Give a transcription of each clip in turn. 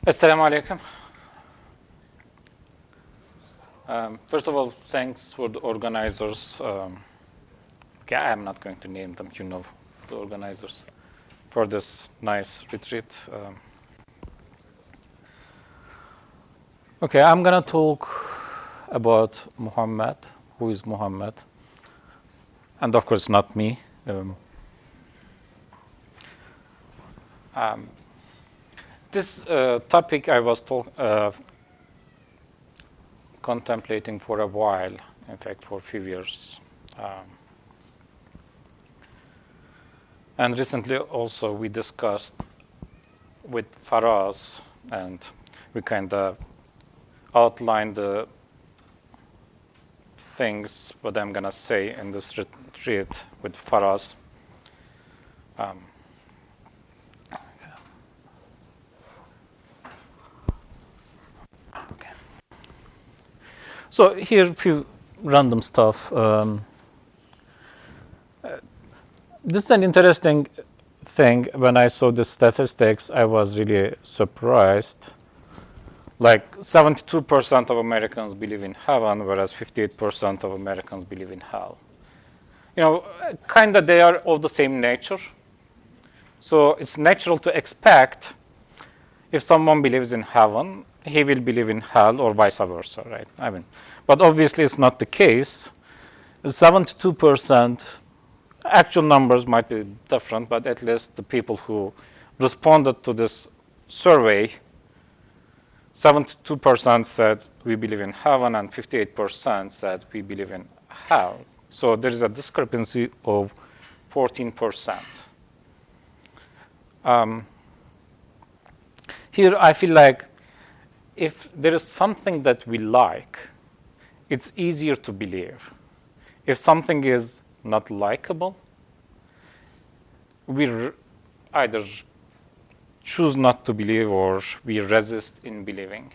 Assalamu alaikum. First of all, thanks for the organizers. Okay, I am not going to name them, you know, the organizers, for this nice retreat. Okay, I'm going to talk about Muhammad, who is Muhammad, and of course not me. This topic I was contemplating for a while, in fact, for a few years. And recently also we discussed with Faraz, and we kind of outlined the things what I'm going to say in this retreat with Faraz. So here a few random stuff. This is an interesting thing. When I saw the statistics, I was really surprised. Like 72% of Americans believe in heaven, whereas 58% of Americans believe in hell. You know, kind of they are of the same nature. So it's natural to expect if someone believes in heaven, he will believe in hell or vice versa, right? I mean, but obviously it's not the case. 72%, actual numbers might be different, but at least the people who responded to this survey, 72% said we believe in heaven and 58% said we believe in hell. So there is a discrepancy of 14%. Here I feel like if there is something that we like, it's easier to believe. If something is not likable, we either choose not to believe or we resist in believing.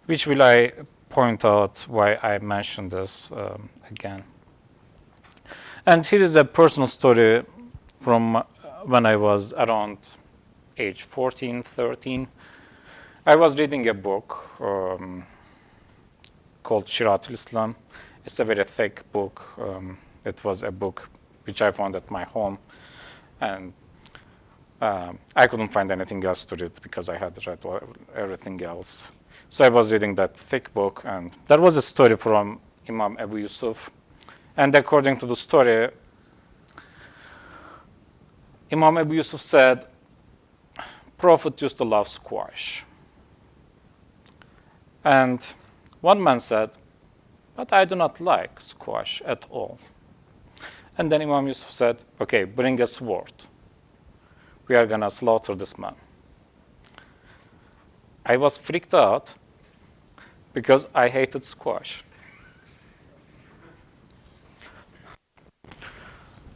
Which will I point out why I mentioned this again. And here is a personal story from when I was around age 14, 13. I was reading a book called Shiratul Islam. It's a very thick book. It was a book which I found at my home. And I couldn't find anything else to read because I had read everything else. So I was reading that thick book, and there was a story from Imam Abu Yusuf. And according to the story, Imam Abu Yusuf said, Prophet used to love squash. And one man said, but I do not like squash at all. And then Imam Yusuf said, okay, bring a sword. We are going to slaughter this man. I was freaked out because I hated squash.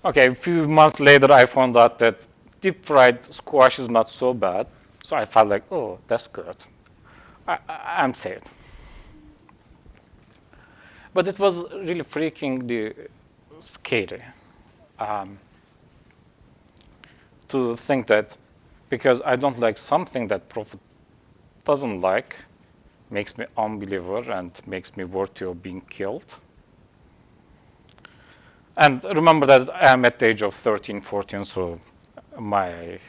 Okay, a few months later, I found out that deep fried squash is not so bad. So I felt like, oh, that's good. I'm saved. But it was really freaking scary to think that because I don't like something that Prophet doesn't like, makes me unbeliever and makes me worthy of being killed. And remember that I am at the age of 13, 14, so my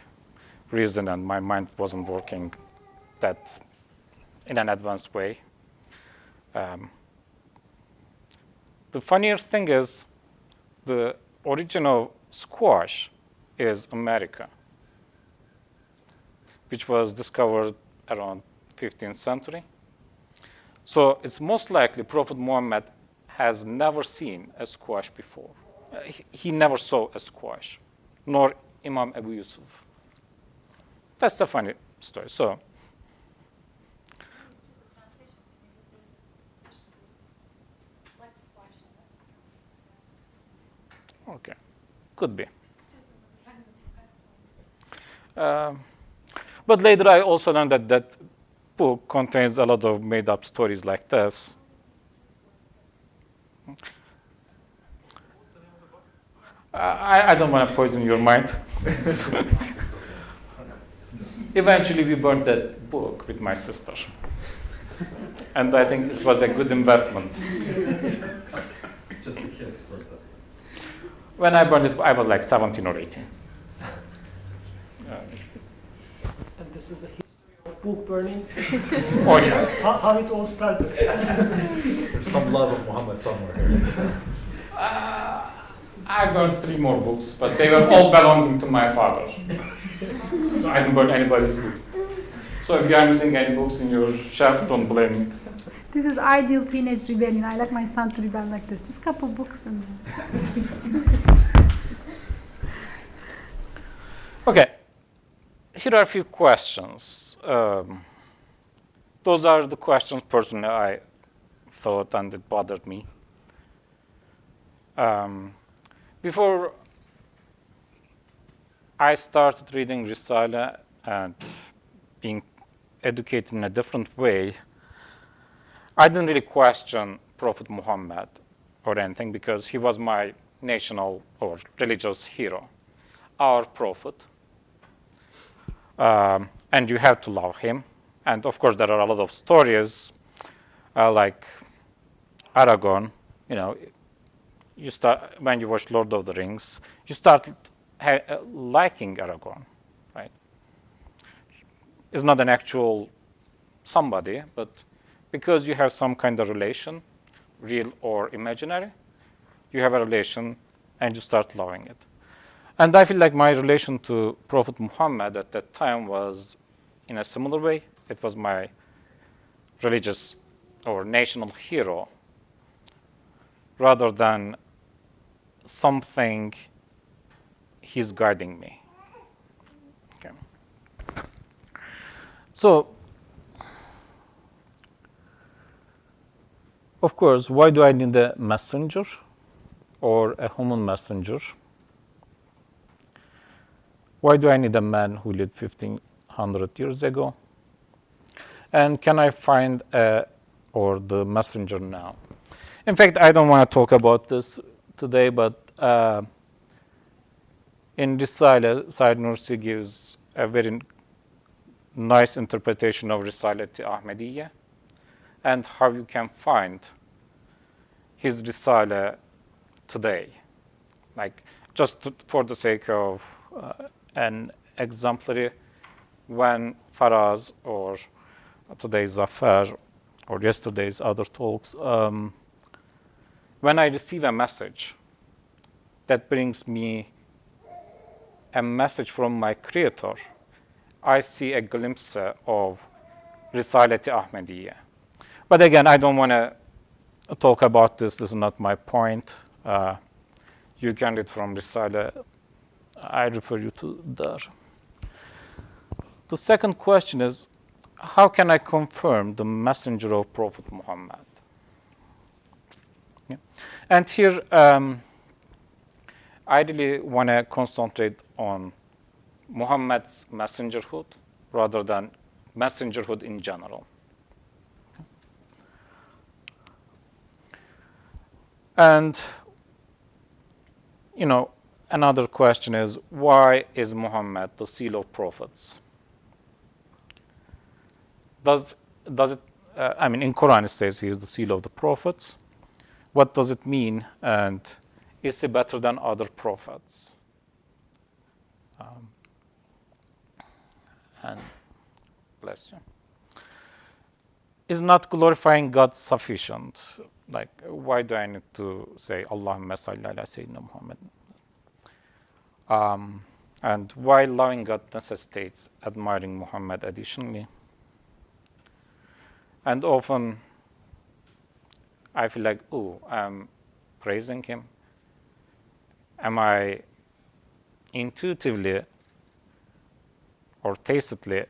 reason and my mind wasn't working that in an advanced way. The funnier thing is the origin of squash is America, which was discovered around 15th century. So it's most likely Prophet Muhammad has never seen a squash before. He never saw a squash, nor Imam Abu Yusuf. That's the funny story. So, okay, could be. But later I also learned that that book contains a lot of made-up stories like this. I don't want to poison your mind. Eventually, we burned that book with my sister. And I think it was a good investment. Just the kids burnt it. When I burned it, I was like 17 or 18. And this is the history of book burning. Oh, yeah. How it all started. There's some love of Muhammad somewhere here. I burned 3 more books, but they were all belonging to my father. So I didn't burn anybody's book. So if you are missing any books in your shelf, don't blame me. This is ideal teenage rebellion. I like my son to rebel like this. Just a couple books and. Okay, here are a few questions. Those are the questions personally I thought and it bothered me. Before I started reading Risala and being educated in a different way, I didn't really question Prophet Muhammad or anything because he was my national or religious hero, our prophet. And you have to love him. And of course, there are a lot of stories like Aragorn. You know, you start when you watch Lord of the Rings, you start liking Aragorn, right? It's not an actual somebody, but because you have some kind of relation, real or imaginary, you have a relation and you start loving it. And I feel like my relation to Prophet Muhammad at that time was in a similar way. It was my religious or national hero rather than something he's guiding me. Okay. So, of course, why do I need a messenger or a human messenger? Why do I need a man who lived 1500 years ago? And can I find the messenger now? In fact, I don't want to talk about this today, but in Risale, Said Nursi gives a very nice interpretation of Risale Ahmadiyya and how you can find his Risale today. Like, just for the sake of an exemplary, when Faraz or today's Zafar or yesterday's other talks, when I receive a message that brings me a message from my creator, I see a glimpse of Risalat Ahmadiyya. But again, I don't want to talk about this. This is not my point. You can read from Risala. I refer you to there. The second question is, how can I confirm the messenger of Prophet Muhammad? Yeah. And here, I really want to concentrate on Muhammad's messengerhood rather than messengerhood in general. And, another question is, why is Muhammad the seal of prophets? Does it, in Quran it says he is the seal of the prophets. What does it mean? And is he better than other prophets? And bless you. Is not glorifying God sufficient? Like, why do I need to say Allahumma salli ala Sayyidina Muhammad? And why loving God necessitates admiring Muhammad additionally? And often I feel like, I'm praising him. Am I intuitively or tacitly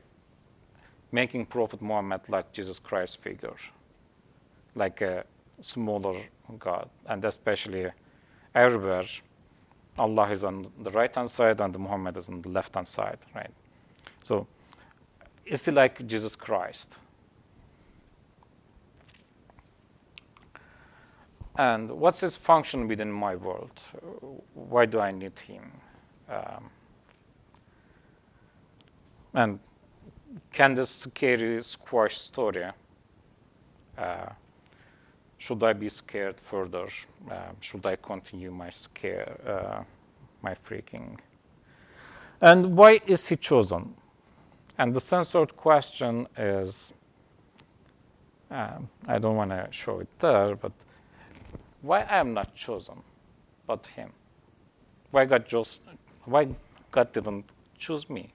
making Prophet Muhammad like Jesus Christ figure, like a smaller God, and especially everywhere Allah is on the right-hand side and Muhammad is on the left-hand side, right? So is he like Jesus Christ? And what's his function within my world? Why do I need him? And can this scary squash story, should I be scared further? Should I continue my my freaking? And why is he chosen? And the censored question is, I don't want to show it there, but why I am not chosen, but him? Why God didn't choose me?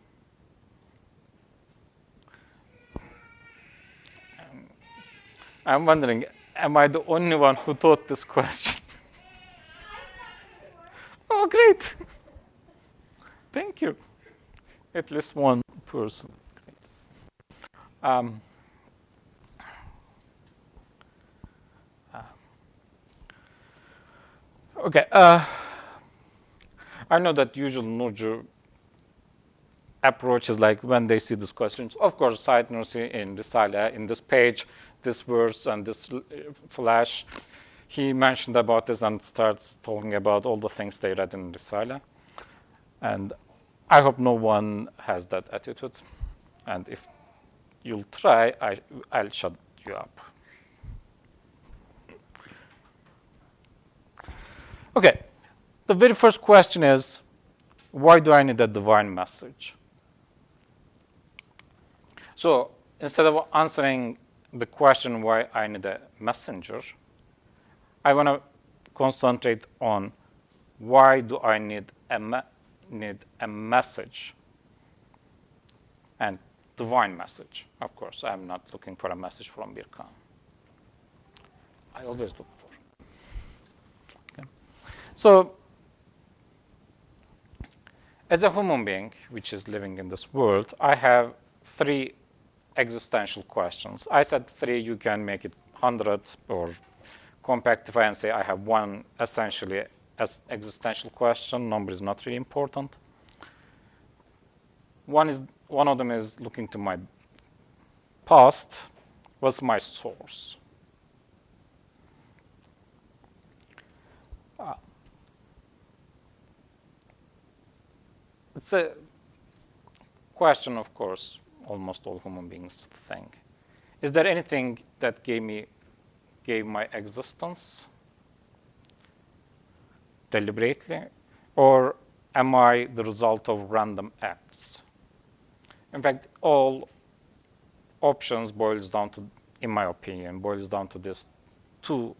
I'm wondering, am I the only one who thought this question? Oh, great. Thank you. At least one person. Okay. I know that usual Nurju approach is like when they see these questions, of course, Said Nursi in Risale, in this page, this verse and this flash, he mentioned about this and starts talking about all the things they read in Risale. And I hope no one has that attitude. And if you'll try, I'll shut you up. Okay, the very first question is, why do I need a divine message? So instead of answering the question why I need a messenger, I want to concentrate on why do I need a message, and divine message. Of course, I'm not looking for a message from Birkan. I always look for. Okay. So as a human being, which is living in this world, I have 3 existential questions. I said 3, you can make it 100 or compactify and say I have one essentially as existential question. Number is not really important. One of them is looking to my past. What's my source? It's a question, of course, almost all human beings think. Is there anything that gave my existence deliberately, or am I the result of random acts? In fact, all options boils down to, in my opinion, boils down to these 2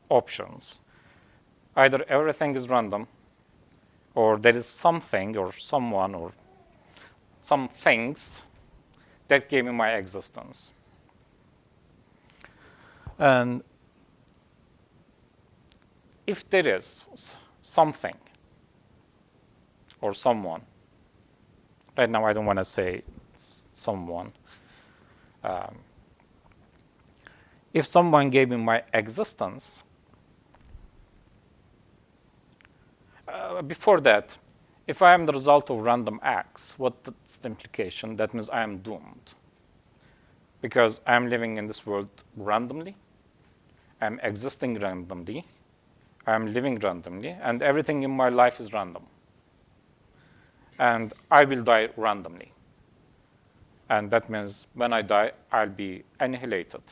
options. Either everything is random, or there is something or someone or some things that gave me my existence. And if there is something or someone, right now I don't want to say someone, if someone gave me my existence, before that, if I am the result of random acts, what's the implication? That means I am doomed. Because I am living in this world randomly, I am existing randomly, I am living randomly, and everything in my life is random. And I will die randomly. And that means when I die, I'll be annihilated.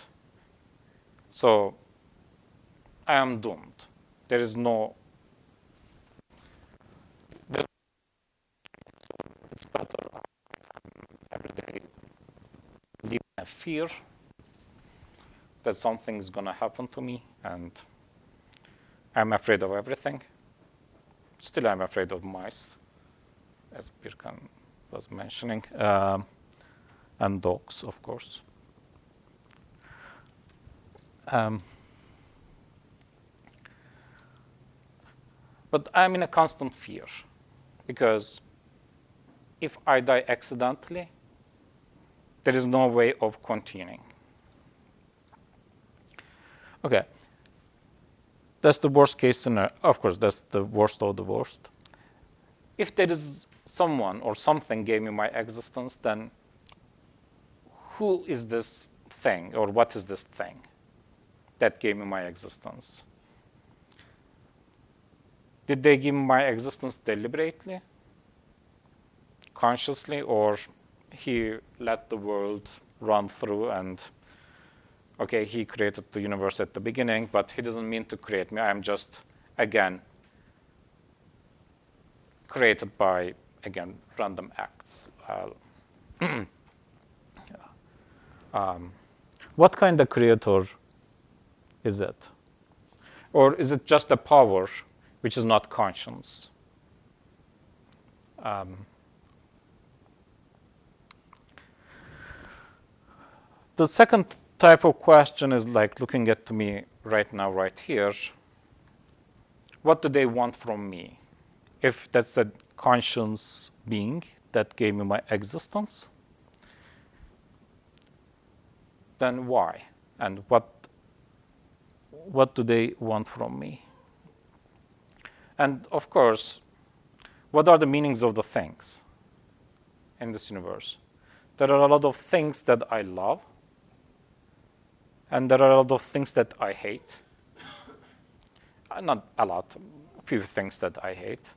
So I am doomed. There is no. It's better every day live in fear that something is going to happen to me, and I'm afraid of everything. Still, I'm afraid of mice, as Birkan was mentioning, and dogs, of course. But I'm in a constant fear, because if I die accidentally, there is no way of continuing. Okay. That's the worst case scenario. Of course, that's the worst of the worst. If there is someone or something gave me my existence, then who is this thing, or what is this thing that gave me my existence? Did they give me my existence deliberately, consciously, or he let the world run through, and okay, he created the universe at the beginning, but he doesn't mean to create me. I'm just, again, created by, again, random acts. What kind of creator is it? Or is it just a power which is not conscious? The second type of question is like looking at me right now, right here. What do they want from me? If that's a conscious being that gave me my existence, then why? And what do they want from me? And of course, what are the meanings of the things in this universe? There are a lot of things that I love, and there are a lot of things that I hate. Not a lot, a few things that I hate.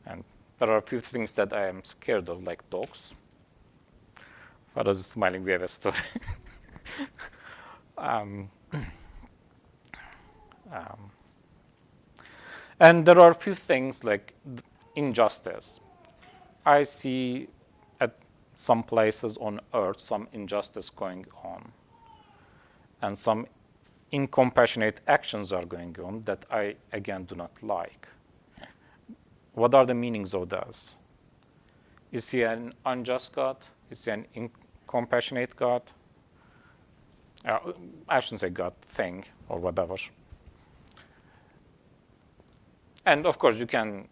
And there are a few things that I am scared of, like dogs. Father is smiling, we have a story. And there are a few things like injustice. I see at some places on earth some injustice going on, and some incompassionate actions are going on that I, again, do not like. What are the meanings of those? Is he an unjust God? Is he an incompassionate God? I shouldn't say God, thing, or whatever. And of course, you can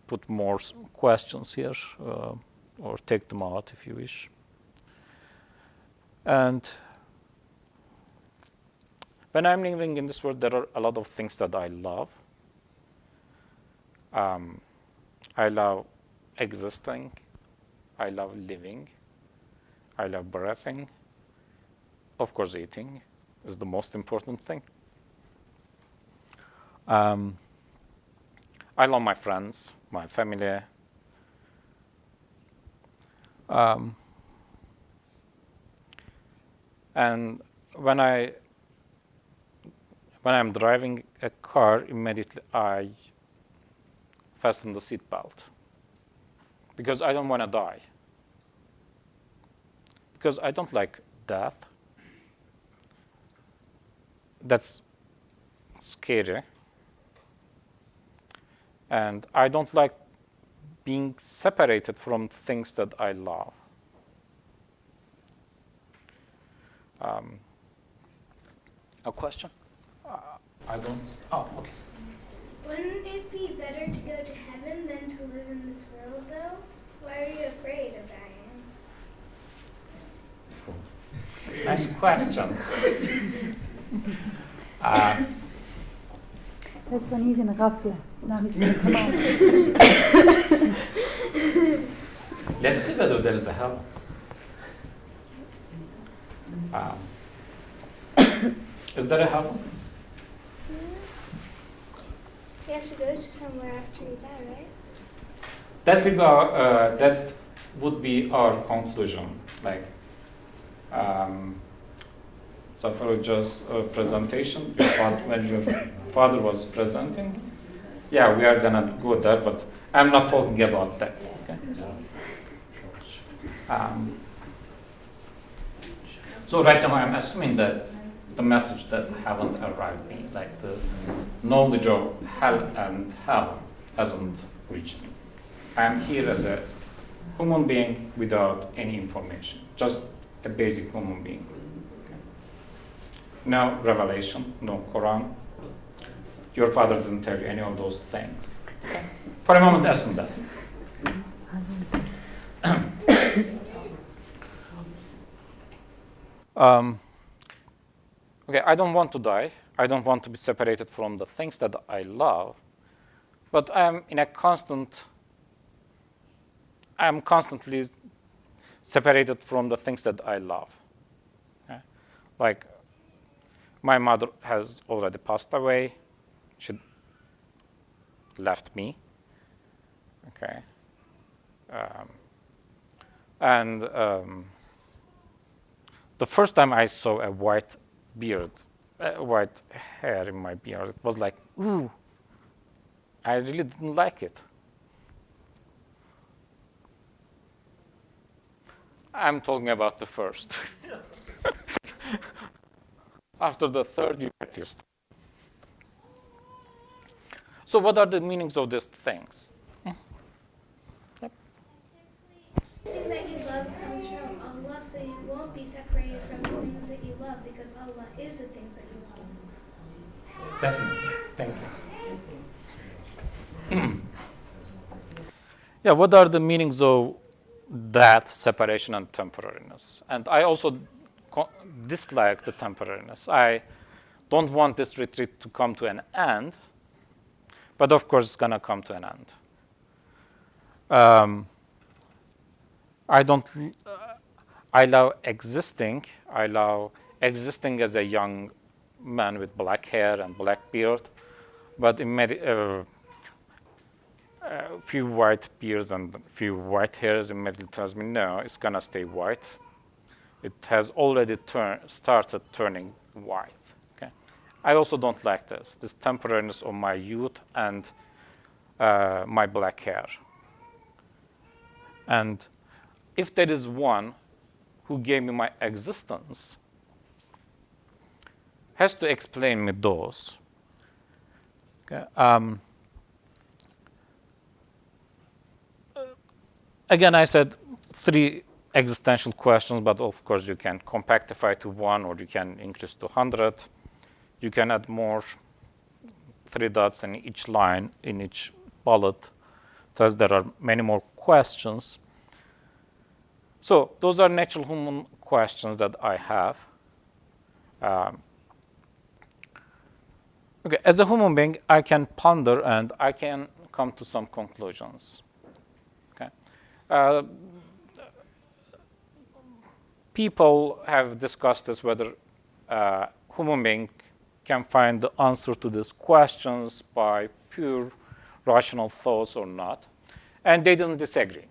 put more questions here, or take them out if you wish. And when I'm living in this world, there are a lot of things that I love. I love existing. I love living. I love breathing. Of course, eating is the most important thing. I love my friends, my family. And when I'm driving a car, immediately I fasten the seatbelt because I don't want to die. Because I don't like death. That's scary. And I don't like being separated from things that I love. A question? I don't. Oh, okay. Wouldn't it be better to go to heaven than to live in this world, though? Why are you afraid of dying? Nice question. That's when he's in a ghafla. Now he's in a command. Let's see whether there is a hell. Is there a hell? You have to go to somewhere after you die, right? That would be our conclusion. Like, so for just a presentation, when your father was presenting, yeah, we are gonna go there, but I'm not talking about that. Okay. So right now I'm assuming that the message that haven't arrived me, like the knowledge of hell and heaven, hasn't reached me. I am here as a human being without any information, just a basic human being. Okay. No revelation, no Quran. Your father didn't tell you any of those things. Okay. For a moment, assume that. Okay, I don't want to die. I don't want to be separated from the things that I love, but I am constantly separated from the things that I love. Okay? Like, my mother has already passed away. She left me. Okay. And the first time I saw a white beard, white hair in my beard, it was like, ooh, I really didn't like it. I'm talking about the first. After the third, you get used to it. So what are the meanings of these things? Everything that you love comes from Allah, so you won't be separated from the things that you love because Allah is the things that you love. Definitely. Thank you. Yeah, what are the meanings of that separation and temporariness? And I also dislike the temporariness. I don't want this retreat to come to an end, but of course it's going to come to an end. I don't. I love existing. I love existing as a young man with black hair and black beard, but a few white beards and a few white hairs immediately tells me no, it's gonna stay white. It has already started turning white. Okay, I also don't like this temporariness of my youth and my black hair. And if there is one who gave me my existence, has to explain me those. Okay. Again, I said 3 existential questions, but of course you can compactify to 1 or you can increase to 100. You can add more 3 dots in each line, in each bullet. Thus, there are many more questions. So those are natural human questions that I have. Okay, as a human being, I can ponder and I can come to some conclusions. Okay, people have discussed this whether human being can find the answer to these questions by pure rational thoughts or not, and they didn't disagree.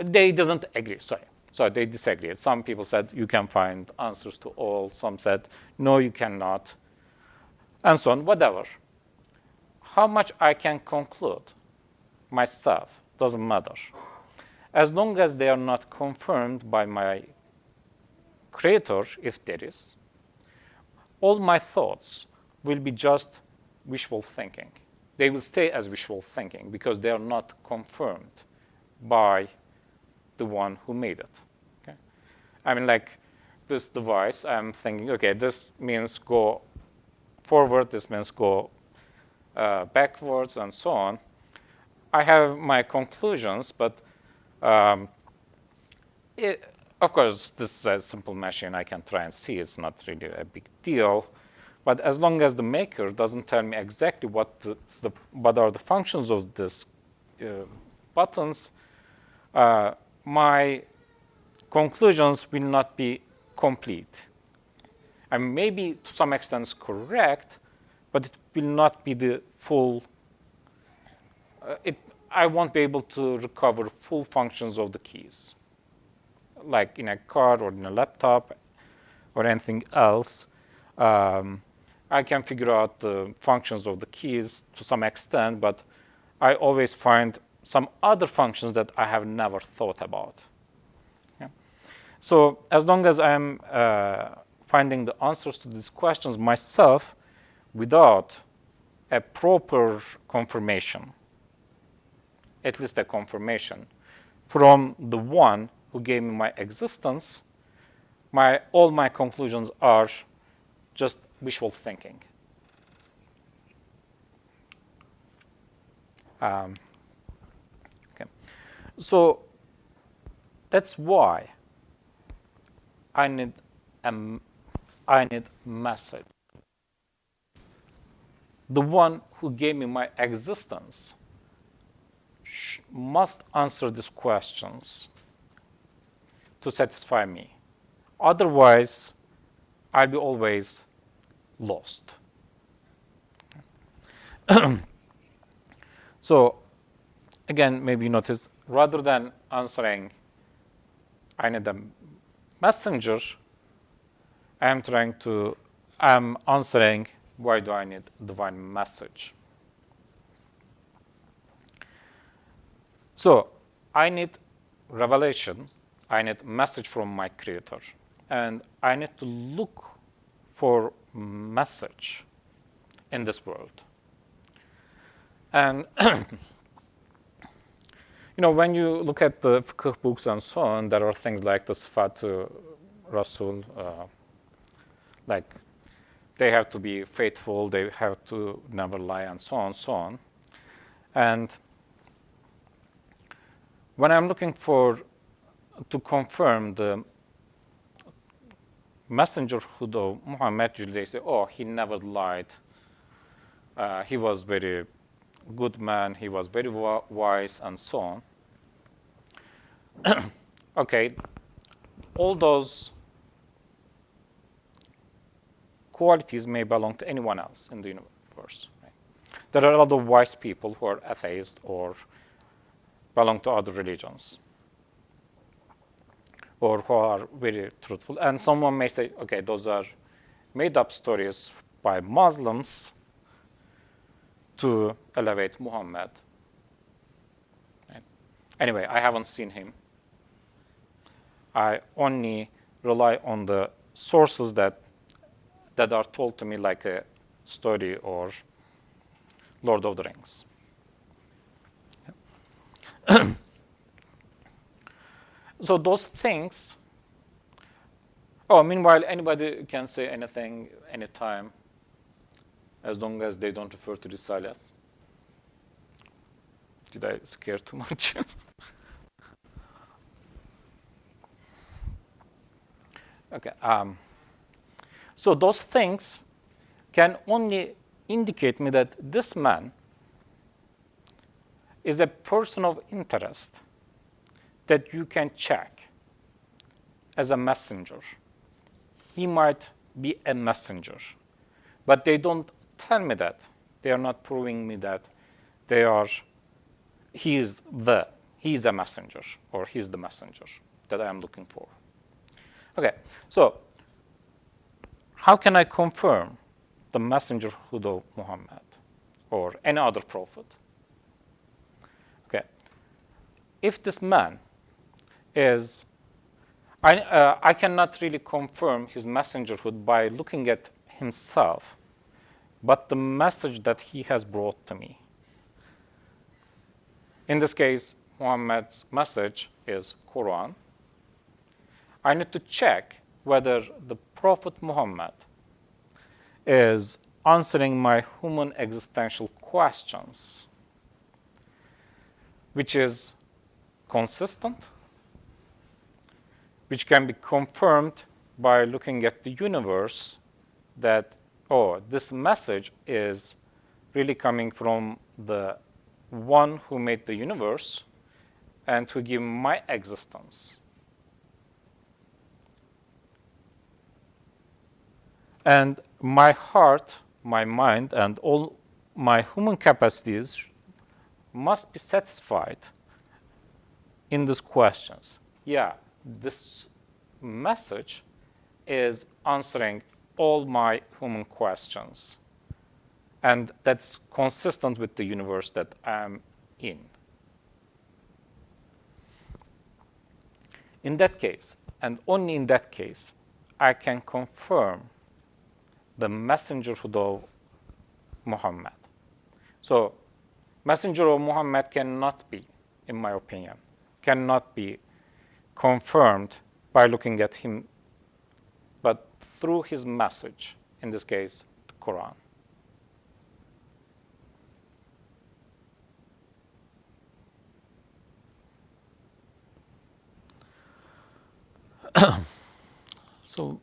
They didn't agree, sorry. So they disagreed. Some people said you can find answers to all. Some said, no, you cannot, and so on, whatever. How much I can conclude myself doesn't matter. As long as they are not confirmed by my creator, if there is, all my thoughts will be just wishful thinking. They will stay as wishful thinking because they are not confirmed by the one who made it. Okay? I mean, like this device, I'm thinking, okay, this means go forward, this means go backwards, and so on. I have my conclusions, but of course, this is a simple machine. I can try and see. It's not really a big deal. But as long as the maker doesn't tell me exactly what are the functions of this buttons, my conclusions will not be complete. I mean, maybe to some extent correct, but it will not be the full. I won't be able to recover full functions of the keys, like in a car or in a laptop or anything else. I can figure out the functions of the keys to some extent, but I always find some other functions that I have never thought about. Yeah. So as long as I'm finding the answers to these questions myself without a proper confirmation, at least a confirmation, from the one who gave me my existence, all my conclusions are just wishful thinking. Okay. So that's why I need message. The one who gave me my existence must answer these questions to satisfy me. Otherwise, I'll be always lost. So, again, maybe you noticed, rather than answering I need a messenger, I'm answering, why do I need divine message? So I need revelation, I need message from my creator, and I need to look for message in this world. And when you look at the fiqh books and so on, there are things like the Sifat Rasul, like they have to be faithful, they have to never lie, and so on, so on. And when I'm looking to confirm the messengerhood of Muhammad, usually they say, oh, he never lied. He was very good man, he was very wise, and so on. Okay, all those qualities may belong to anyone else in the universe. Right? There are a lot of wise people who are atheists or belong to other religions, or who are very truthful. And someone may say, okay, those are made-up stories by Muslims to elevate Muhammad. Right? Anyway, I haven't seen him. I only rely on the sources that are told to me, like a story or Lord of the Rings. So those things. Oh, meanwhile, anybody can say anything, anytime, as long as they don't refer to Risales. Did I scare too much? Okay. So those things can only indicate me that this man is a person of interest that you can check as a messenger. He might be a messenger, but they don't tell me that. They are not proving me that he is a messenger, or he's the messenger that I am looking for. Okay, so how can I confirm the messengerhood of Muhammad or any other prophet? Okay, if this man is, I cannot really confirm his messengerhood by looking at himself, but the message that he has brought to me. In this case, Muhammad's message is Quran. I need to check whether the Prophet Muhammad is answering my human existential questions, which is consistent, which can be confirmed by looking at the universe, that, oh, this message is really coming from the one who made the universe and who gave my existence. And my heart, my mind, and all my human capacities must be satisfied in these questions. Yeah, this message is answering all my human questions. And that's consistent with the universe that I'm in. In that case, and only in that case, I can confirm the messengerhood of Muhammad. So, messenger of Muhammad cannot be, in my opinion, cannot be confirmed by looking at him, but through his message, in this case, the Quran. So,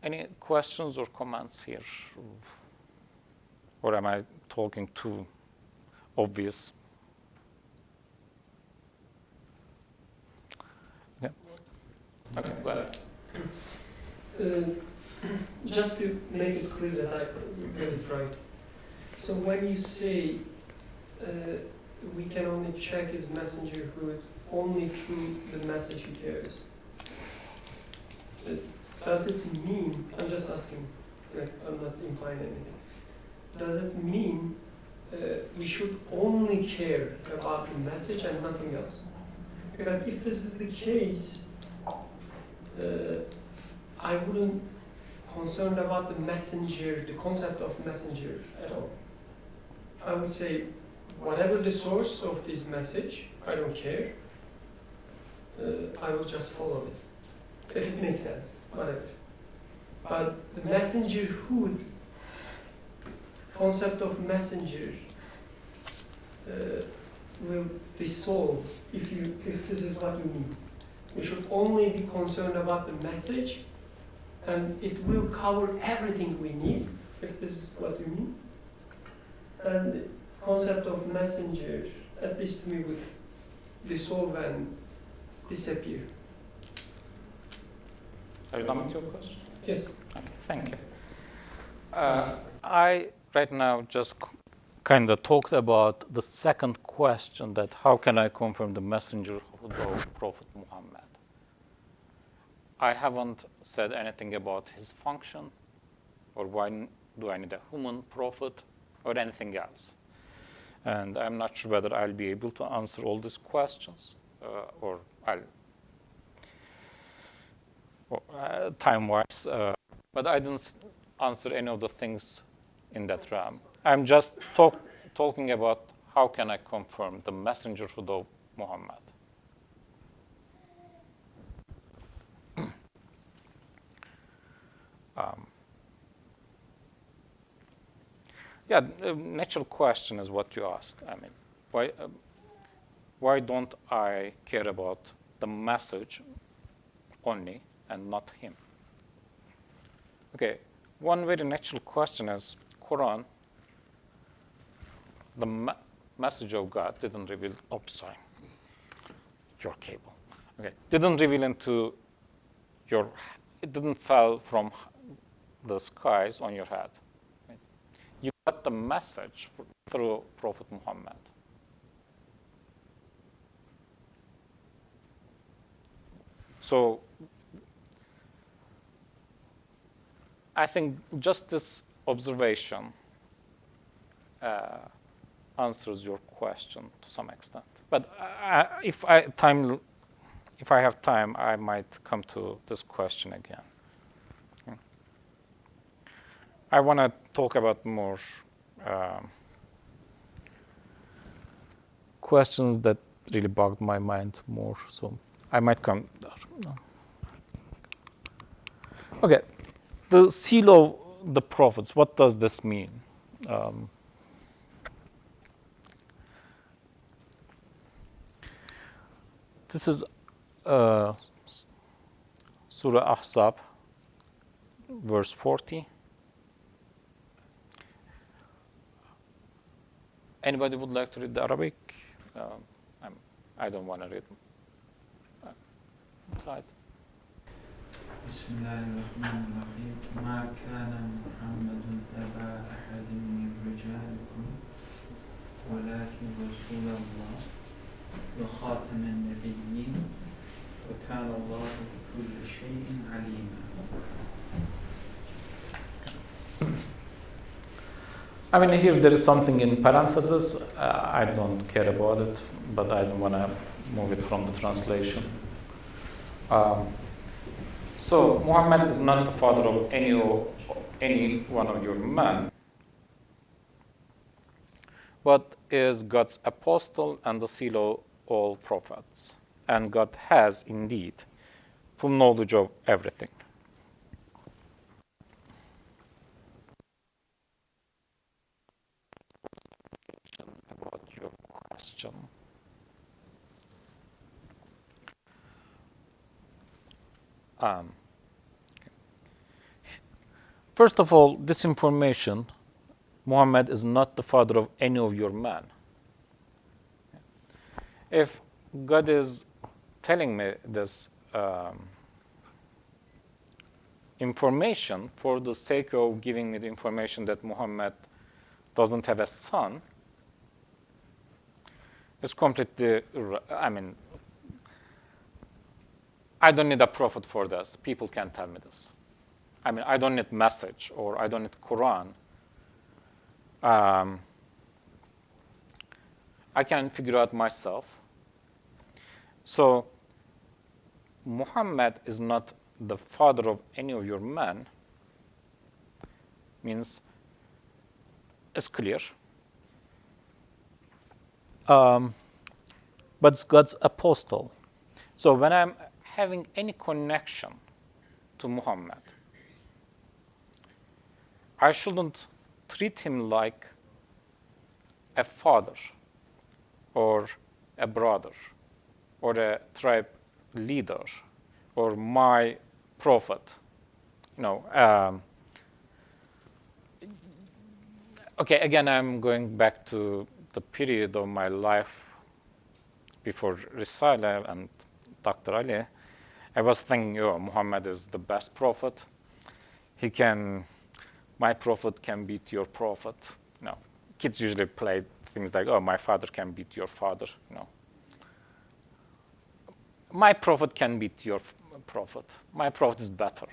any questions or comments here? Or am I talking too obvious? Yeah. Okay, go ahead. Just to make it clear that I get it right. So when you say we can only check his messengerhood only through the message he carries, does it mean, I'm just asking, like, I'm not implying anything, does it mean we should only care about the message and nothing else? Because if this is the case, I wouldn't concerned about the messenger, the concept of messenger at all. I would say, whatever the source of this message, I don't care. I will just follow it, if it makes sense, whatever. But the messengerhood, concept of messenger, will dissolve if this is what you mean. We should only be concerned about the message, and it will cover everything we need, if this is what you mean. And the concept of messenger, at least to me, will dissolve and disappear. Are you done with your question? Yes. Okay, thank you. I right now just kind of talked about the second question, that how can I confirm the messengerhood of Prophet Muhammad? I haven't said anything about his function, or why do I need a human prophet, or anything else. And I'm not sure whether I'll be able to answer all these questions, or time-wise. But I didn't answer any of the things in that realm. I'm just talking about how can I confirm the messengerhood of Muhammad. Yeah, natural question is what you asked. I mean, why don't I care about the message only and not him? Okay, one very natural question is Quran, the message of God didn't reveal, sorry, your cable. Okay, didn't reveal into your, it didn't fall from the skies on your head. Right? You got the message through Prophet Muhammad. So I think just this observation answers your question to some extent. But if I have time, I might come to this question again. I want to talk about more questions that really bugged my mind more, so I might come there. Okay, the seal of the prophets, what does this mean? This is Surah Ahzab, verse 40. Anybody would like to read the Arabic? I don't want to read. Slide. بسم الله الرحمن الرحيم ما كان محمد أبا أحد من رجالكم ولكن رسول الله وخاتم النبيين وكان الله بكل شيء عليما. I mean, here there is something in parentheses. I don't care about it, but I don't want to move it from the translation. So Muhammad is not the father of any one of your men, but is God's apostle and the seal of all prophets. And God has indeed full knowledge of everything. About your question. First of all, this information, Muhammad is not the father of any of your men. If God is telling me this information for the sake of giving me the information that Muhammad doesn't have a son, it's completely, I don't need a prophet for this. People can tell me this. I don't need message, or I don't need Quran. I can figure out myself. So Muhammad is not the father of any of your men, means it's clear. But it's God's apostle. So when I'm having any connection to Muhammad, I shouldn't treat him like a father or a brother or a tribe leader or my prophet. Okay, again, I'm going back to the period of my life before Risala and Dr. Ali. I was thinking, Muhammad is the best prophet. My prophet can beat your prophet. Kids usually play things like, my father can beat your father. My prophet can beat your prophet. My prophet is better.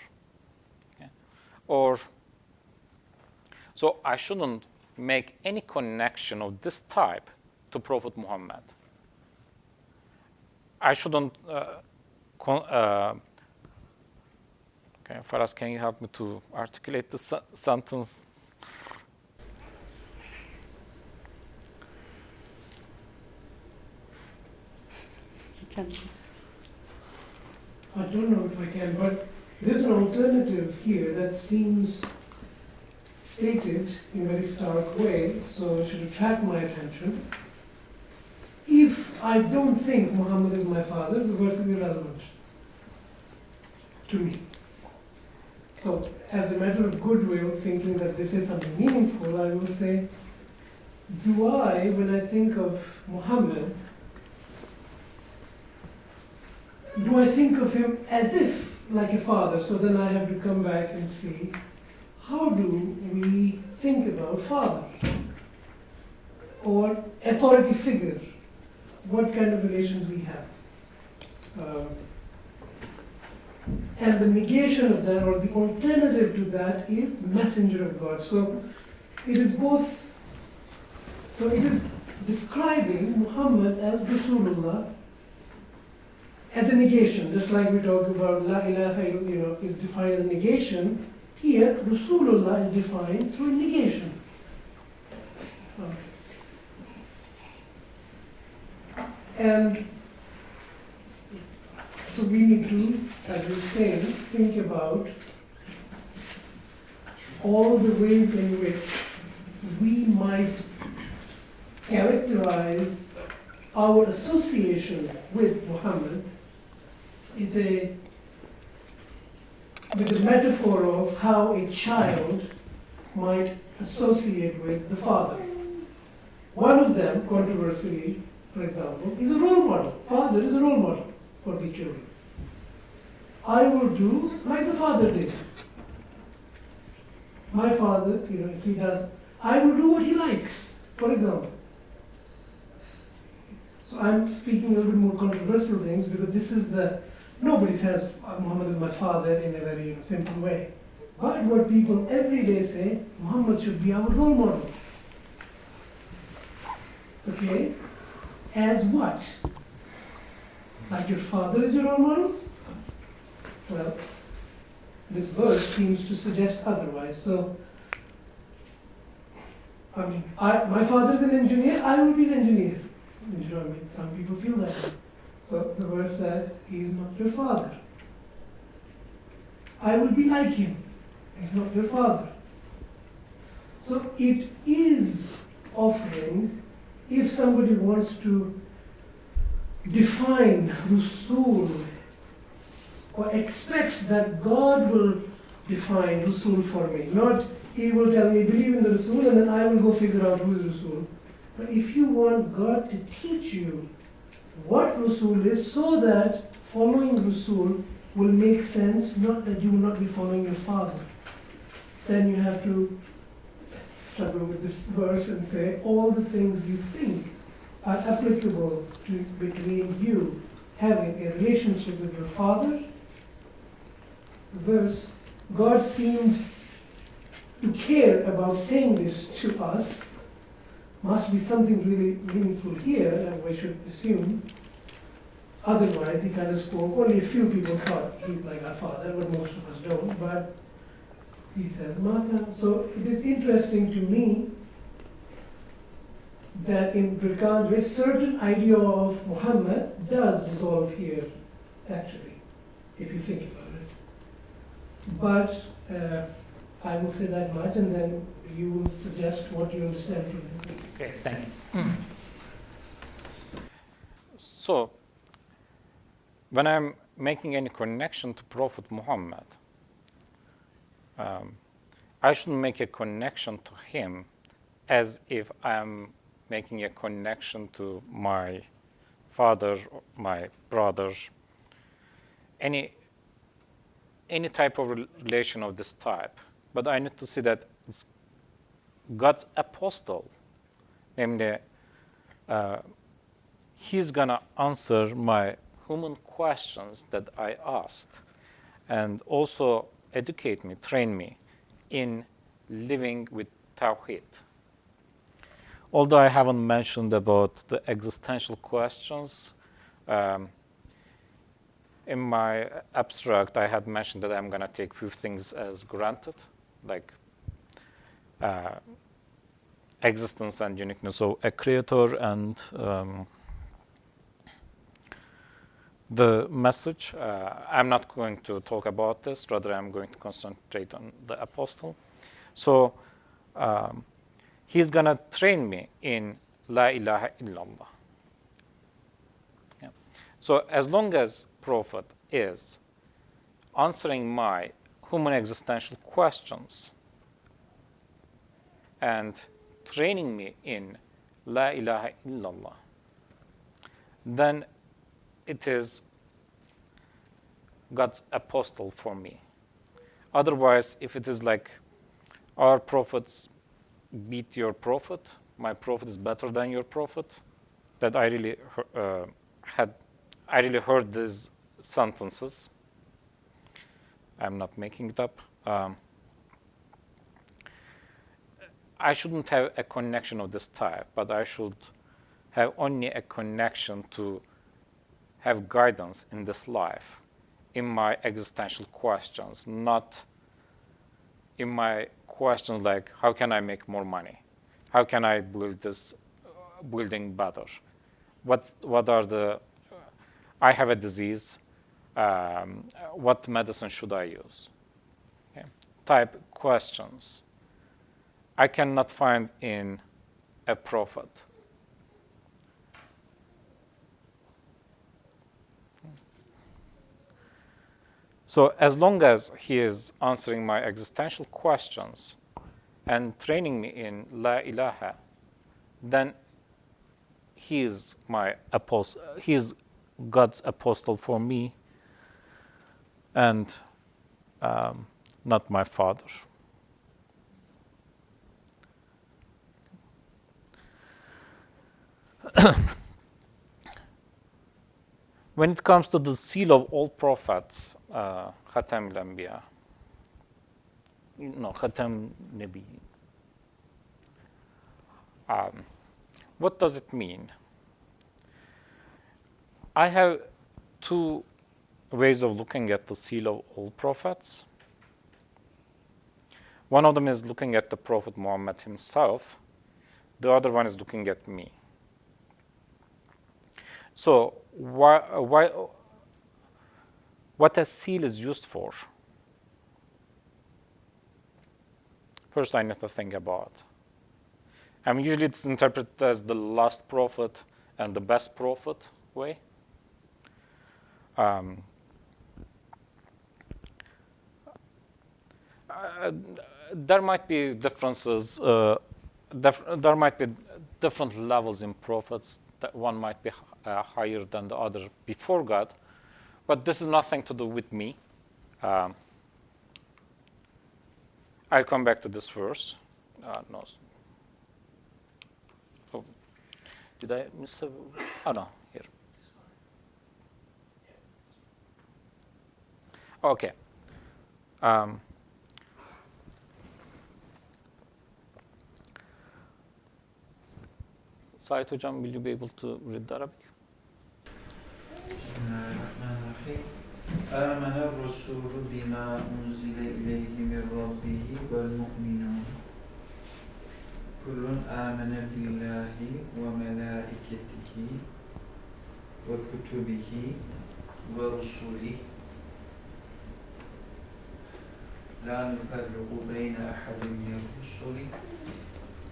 Okay? So I shouldn't make any connection of this type to Prophet Muhammad. I shouldn't. Okay, Faraz, can you help me to articulate the sentence? I don't know if I can, but there's an alternative here that seems stated in a very stark way, so it should attract my attention. If I don't think Muhammad is my father, the verse is irrelevant to me. So, as a matter of goodwill, thinking that this is something meaningful, I will say, when I think of Muhammad, do I think of him as if like a father? So then I have to come back and see, how do we think about father or authority figure? What kind of relations we have? And the negation of that, or the alternative to that, is messenger of God. So it is both. So it is describing Muhammad as Rasulullah as a negation, just like we talked about La ilaha illallah, is defined as negation. Here, Rasulullah is defined through negation. And so we need to, as you're saying, think about all the ways in which we might characterize our association with Muhammad. It's with the metaphor of how a child might associate with the father. One of them, controversially, for example, is a role model. Father is a role model for the children. I will do like the father did. My father, he does, I will do what he likes, for example. So I'm speaking a little bit more controversial things because this is nobody says Muhammad is my father in a very simple way. But what people every day say, Muhammad should be our role model. Okay? As what? Like your father is your role model? Well, this verse seems to suggest otherwise. So, my father is an engineer, I will be an engineer. You know what I mean? Some people feel that way. So the verse says, he is not your father. I will be like him. He is not your father. So it is offering, if somebody wants to define Rasul or expects that God will define Rasul for me, not he will tell me, believe in the Rasul, and then I will go figure out who is Rasul. But if you want God to teach you what Rasul is, so that following Rasul will make sense, not that you will not be following your father, then you have to struggle with this verse and say all the things you think are applicable to between you having a relationship with your father. The verse, God seemed to care about saying this to us. Must be something really meaningful here, and we should assume. Otherwise, he kind of spoke. Only a few people thought he's like our father, but most of us don't. But he says, Maka. So it is interesting to me that in regard to a certain idea of Muhammad does dissolve here, actually, if you think about it. But I will say that much, and then you will suggest what you understand from it. Okay, thank you. So, when I'm making any connection to Prophet Muhammad, I should make a connection to him as if I'm making a connection to my father, my brother, any type of relation of this type. But I need to see that it's God's apostle, namely, he's gonna answer my human questions that I asked, and also educate me, train me in living with Tawheed. Although I haven't mentioned about the existential questions, in my abstract I had mentioned that I'm gonna take few things as granted, like existence and uniqueness of a creator, and the message. I'm not going to talk about this, rather I'm going to concentrate on the apostle. So he's gonna train me in La ilaha illallah. Yeah. So as long as Prophet is answering my human existential questions and training me in La ilaha illallah, then it is God's apostle for me. Otherwise, if it is like our prophets beat your prophet, my prophet is better than your prophet, that I really heard these sentences. I'm not making it up. I shouldn't have a connection of this type, but I should have only a connection to have guidance in this life, in my existential questions, not in my questions like, how can I make more money? How can I build this building better? What are the, I have a disease, what medicine should I use? Okay. Type questions I cannot find in a prophet. So as long as he is answering my existential questions and training me in La ilaha, then he is my apostle. He is God's apostle for me, and not my father. When it comes to the seal of all prophets, Khatam al-Anbiya, Khatam Nabi, what does it mean? I have two ways of looking at the seal of all prophets. One of them is looking at the Prophet Muhammad himself. The other one is looking at me. So what a seal is used for? First, I need to think about. Usually it's interpreted as the last prophet and the best prophet way. There might be differences. There might be different levels in prophets. That one might be higher than the other before God, but this is nothing to do with me. I'll come back to this verse. Did I miss a? Oh no, here. Okay. Sait Hocam, will you be able to read the Arabic? بسم الله الرحمن الرحيم آمن الرسول بما أنزل إليه من ربه والمؤمنون كل آمن بالله وملائكته وكتبه ورسله لا نفرق بين أحد من رسله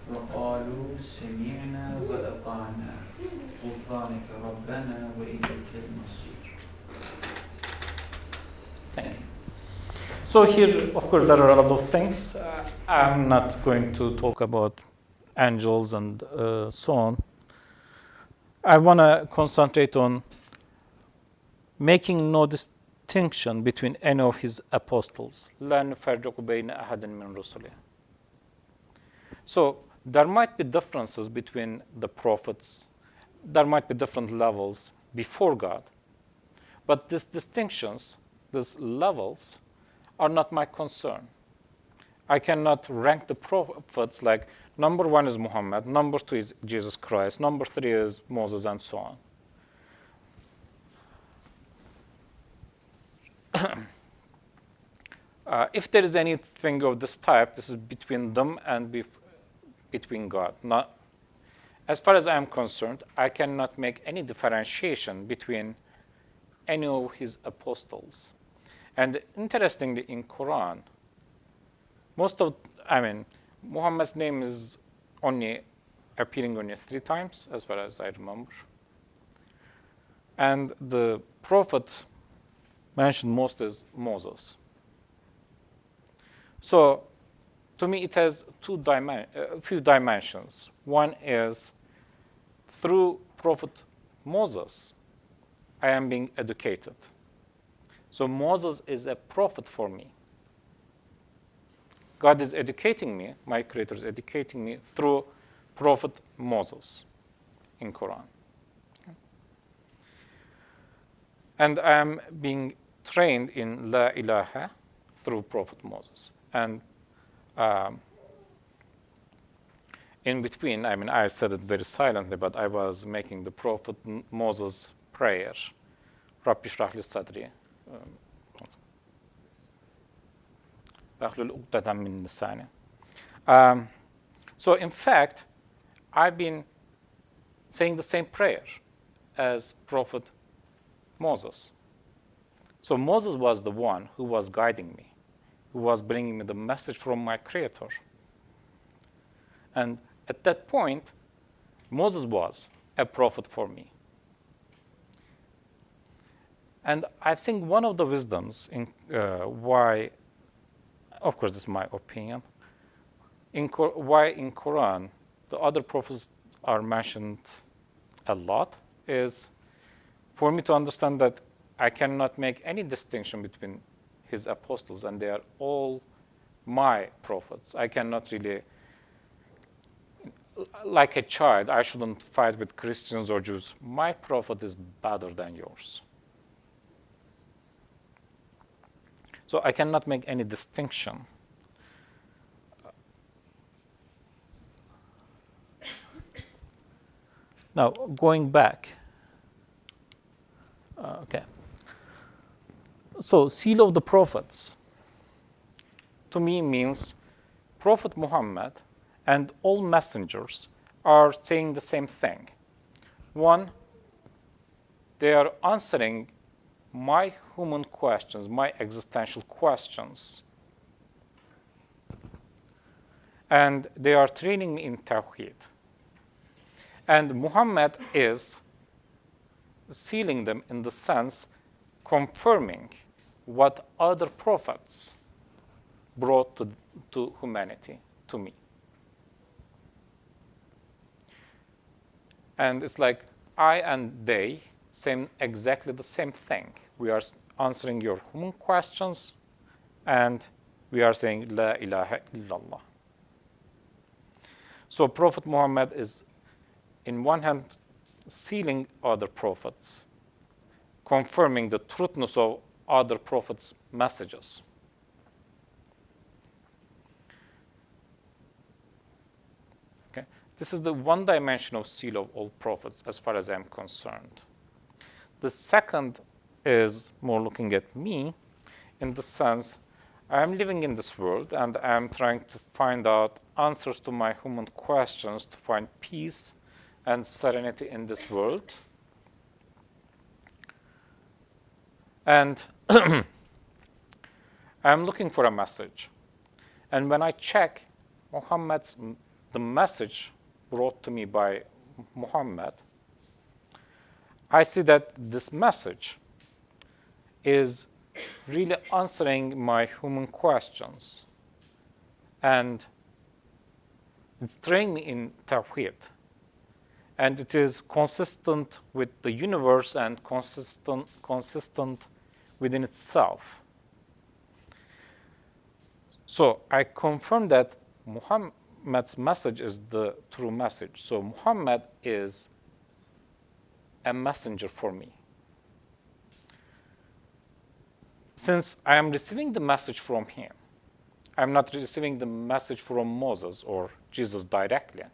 وقالوا سمعنا وأطعنا غفرانك ربنا وإليك المصير. Thank you. So here, of course, there are a lot of things. I'm not going to talk about angels and so on. I want to concentrate on making no distinction between any of his apostles. لا نفرق بين أحد من رسله. So there might be differences between the prophets. There might be different levels before God. But these distinctions, these levels, are not my concern. I cannot rank the prophets like number 1 is Muhammad, number 2 is Jesus Christ, number 3 is Moses, and so on. If there is anything of this type, this is between them and between God. Not, as far as I am concerned, I cannot make any differentiation between any of his apostles. And interestingly, in Quran, Muhammad's name is only appearing only 3 times, as far as I remember. And the prophet mentioned most is Moses. So, to me, it has a few dimensions. One is, through Prophet Moses, I am being educated. So Moses is a prophet for me. God is educating me, my Creator is educating me through Prophet Moses in Quran. And I am being trained in La ilaha through Prophet Moses. And in between, I said it very silently, but I was making the Prophet Moses prayer. Rabbi shrah li sadri. So in fact, I've been saying the same prayer as Prophet Moses. So Moses was the one who was guiding me, who was bringing me the message from my Creator. And at that point, Moses was a prophet for me. And I think one of the wisdoms in why, of course, this is my opinion, why in Quran the other prophets are mentioned a lot is for me to understand that I cannot make any distinction between his apostles, and they are all my prophets. I cannot really, like a child, I shouldn't fight with Christians or Jews. My prophet is better than yours. So I cannot make any distinction. Now, going back. Okay. So, seal of the prophets, to me, means Prophet Muhammad and all messengers are saying the same thing. One, they are answering my human questions, my existential questions. And they are training me in Tawheed. And Muhammad is sealing them in the sense confirming what other prophets brought to humanity, to me. And it's like I and they saying exactly the same thing. We are answering your human questions, and we are saying La ilaha illallah. So Prophet Muhammad is in one hand, sealing other prophets, confirming the truthness of other prophets' messages. Okay? This is the one dimension of seal of all prophets as far as I'm concerned. The second is more looking at me in the sense I'm living in this world and I'm trying to find out answers to my human questions to find peace and serenity in this world. And I'm looking for a message. And when I check the message brought to me by Muhammad, I see that this message is really answering my human questions. And it's training me in Tawheed. And it is consistent with the universe and consistent within itself. So I confirm that Muhammad's message is the true message. So Muhammad is a messenger for me. Since I am receiving the message from him, I'm not receiving the message from Moses or Jesus directly.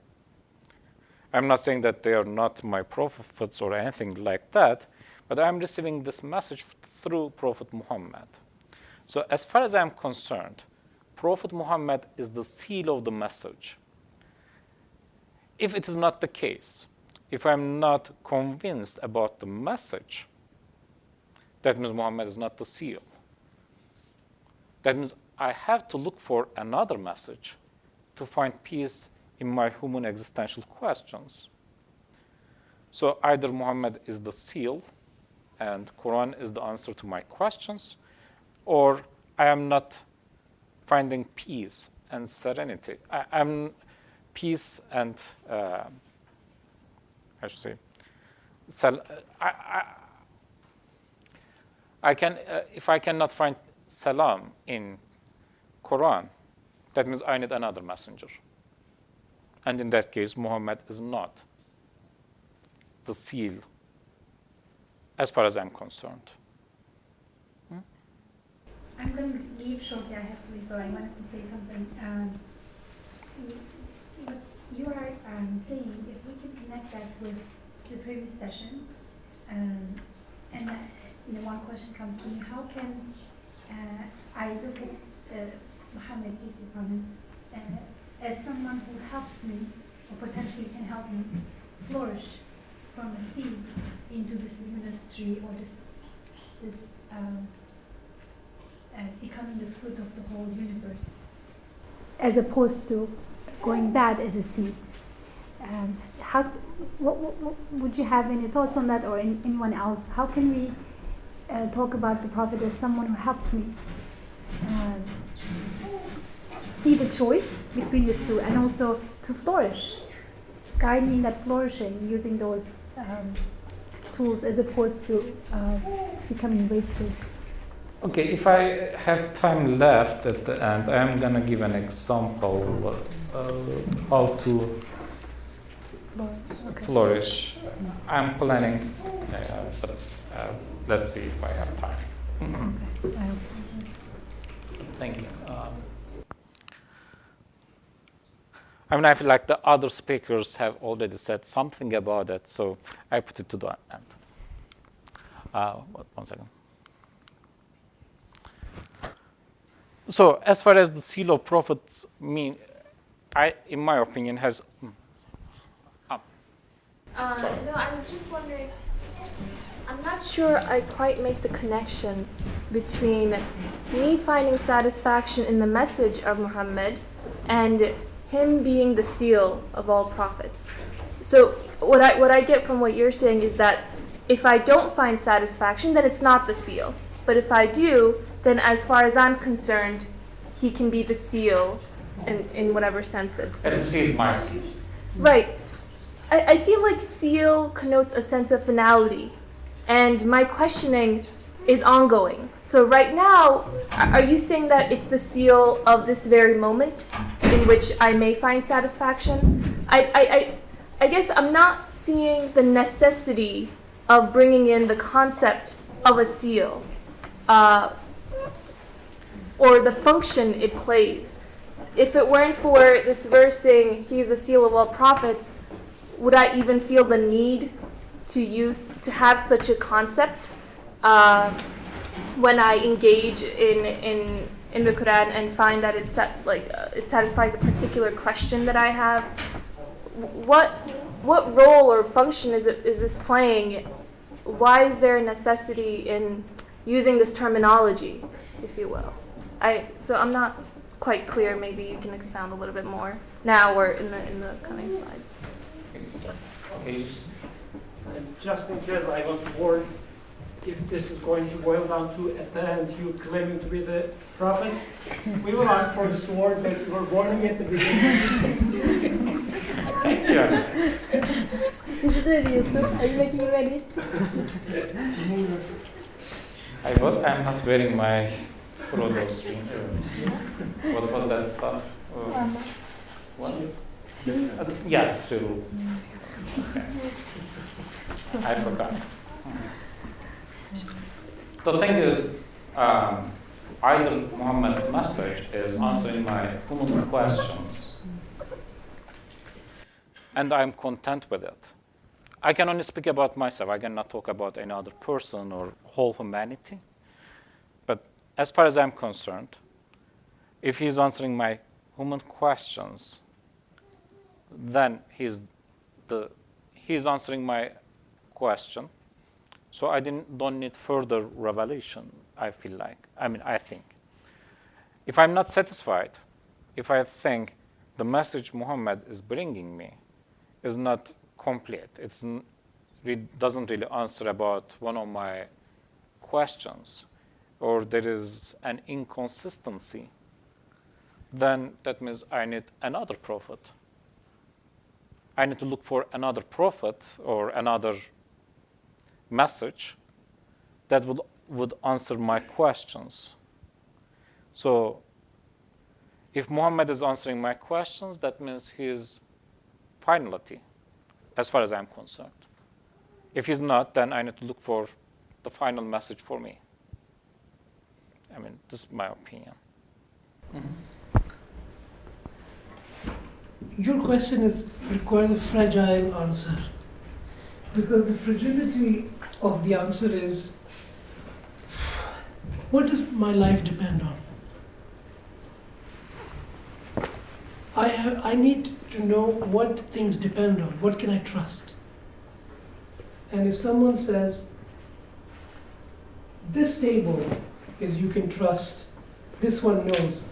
I'm not saying that they are not my prophets or anything like that, but I'm receiving this message through Prophet Muhammad. So as far as I'm concerned, Prophet Muhammad is the seal of the message. If it is not the case, if I'm not convinced about the message, that means Muhammad is not the seal. That means I have to look for another message to find peace in my human existential questions. So either Muhammad is the seal and Quran is the answer to my questions, or I am not finding peace and serenity. I'm peace and I should say, I can if I cannot find salam in Quran, that means I need another messenger. And in that case, Muhammad is not the seal as far as I'm concerned. I'm going to leave shortly. I have to leave, so I wanted to say something. What you are saying, if we can connect that with the previous session, and one question comes to me: how can I look at Muhammad, peace be upon him, as someone who helps me, or potentially can help me, flourish from a seed into this luminous tree, or this becoming the fruit of the whole universe, as opposed to going bad as a seed. What would you have any thoughts on that, or anyone else? How can we talk about the Prophet as someone who helps me see the choice between the two, and also to flourish, guide me in that flourishing using those tools, as opposed to becoming wasted? Okay, if I have time left at the end, I'm going to give an example how to flourish. I'm planning, but let's see if I have time. Thank you. I feel like the other speakers have already said something about it, so I put it to the end. 1 second. So, as far as the seal of prophets mean, in my opinion, has. No, I was just wondering. I'm not sure I quite make the connection between me finding satisfaction in the message of Muhammad and him being the seal of all prophets. So what I get from what you're saying is that if I don't find satisfaction, then it's not the seal. But if I do, then as far as I'm concerned, he can be the seal in whatever sense it's. And the seal is my seal. Right. I feel like seal connotes a sense of finality, and my questioning is ongoing. So right now, are you saying that it's the seal of this very moment in which I may find satisfaction? I guess I'm not seeing the necessity of bringing in the concept of a seal, or the function it plays. If it weren't for this verse saying he's the seal of all prophets, would I even feel the need to have such a concept when I engage in the Quran and find that it satisfies a particular question that I have? What role or function is this playing? Why is there a necessity in using this terminology, if you will? So I'm not quite clear. Maybe you can expound a little bit more now or in the coming slides. Okay. And just in case I got bored, if this is going to boil down to at the end you claiming to be the prophet, we will ask for the sword that you were warning at the beginning. Yeah. Is it ready, Yusuf? Are you making it ready? I'm not wearing my Frodo string. What was that stuff? What? Yeah, true. Okay. I forgot. The thing is, either Muhammad's message is answering my human questions, and I'm content with it. I can only speak about myself. I cannot talk about any other person or whole humanity. But as far as I'm concerned, if he's answering my human questions, then he's answering my question. So I don't need further revelation, I feel like. I think. If I'm not satisfied, if I think the message Muhammad is bringing me is not complete, it doesn't really answer about one of my questions, or there is an inconsistency, then that means I need another prophet. I need to look for another prophet or another message that would answer my questions. So if Muhammad is answering my questions, that means he's finality, as far as I'm concerned. If he's not, then I need to look for the final message for me. This is my opinion. Mm-hmm. Your question requires a fragile answer, because the fragility of the answer is, what does my life depend on? I need to know what things depend on. What can I trust? And if someone says, this table is you can trust, this one knows,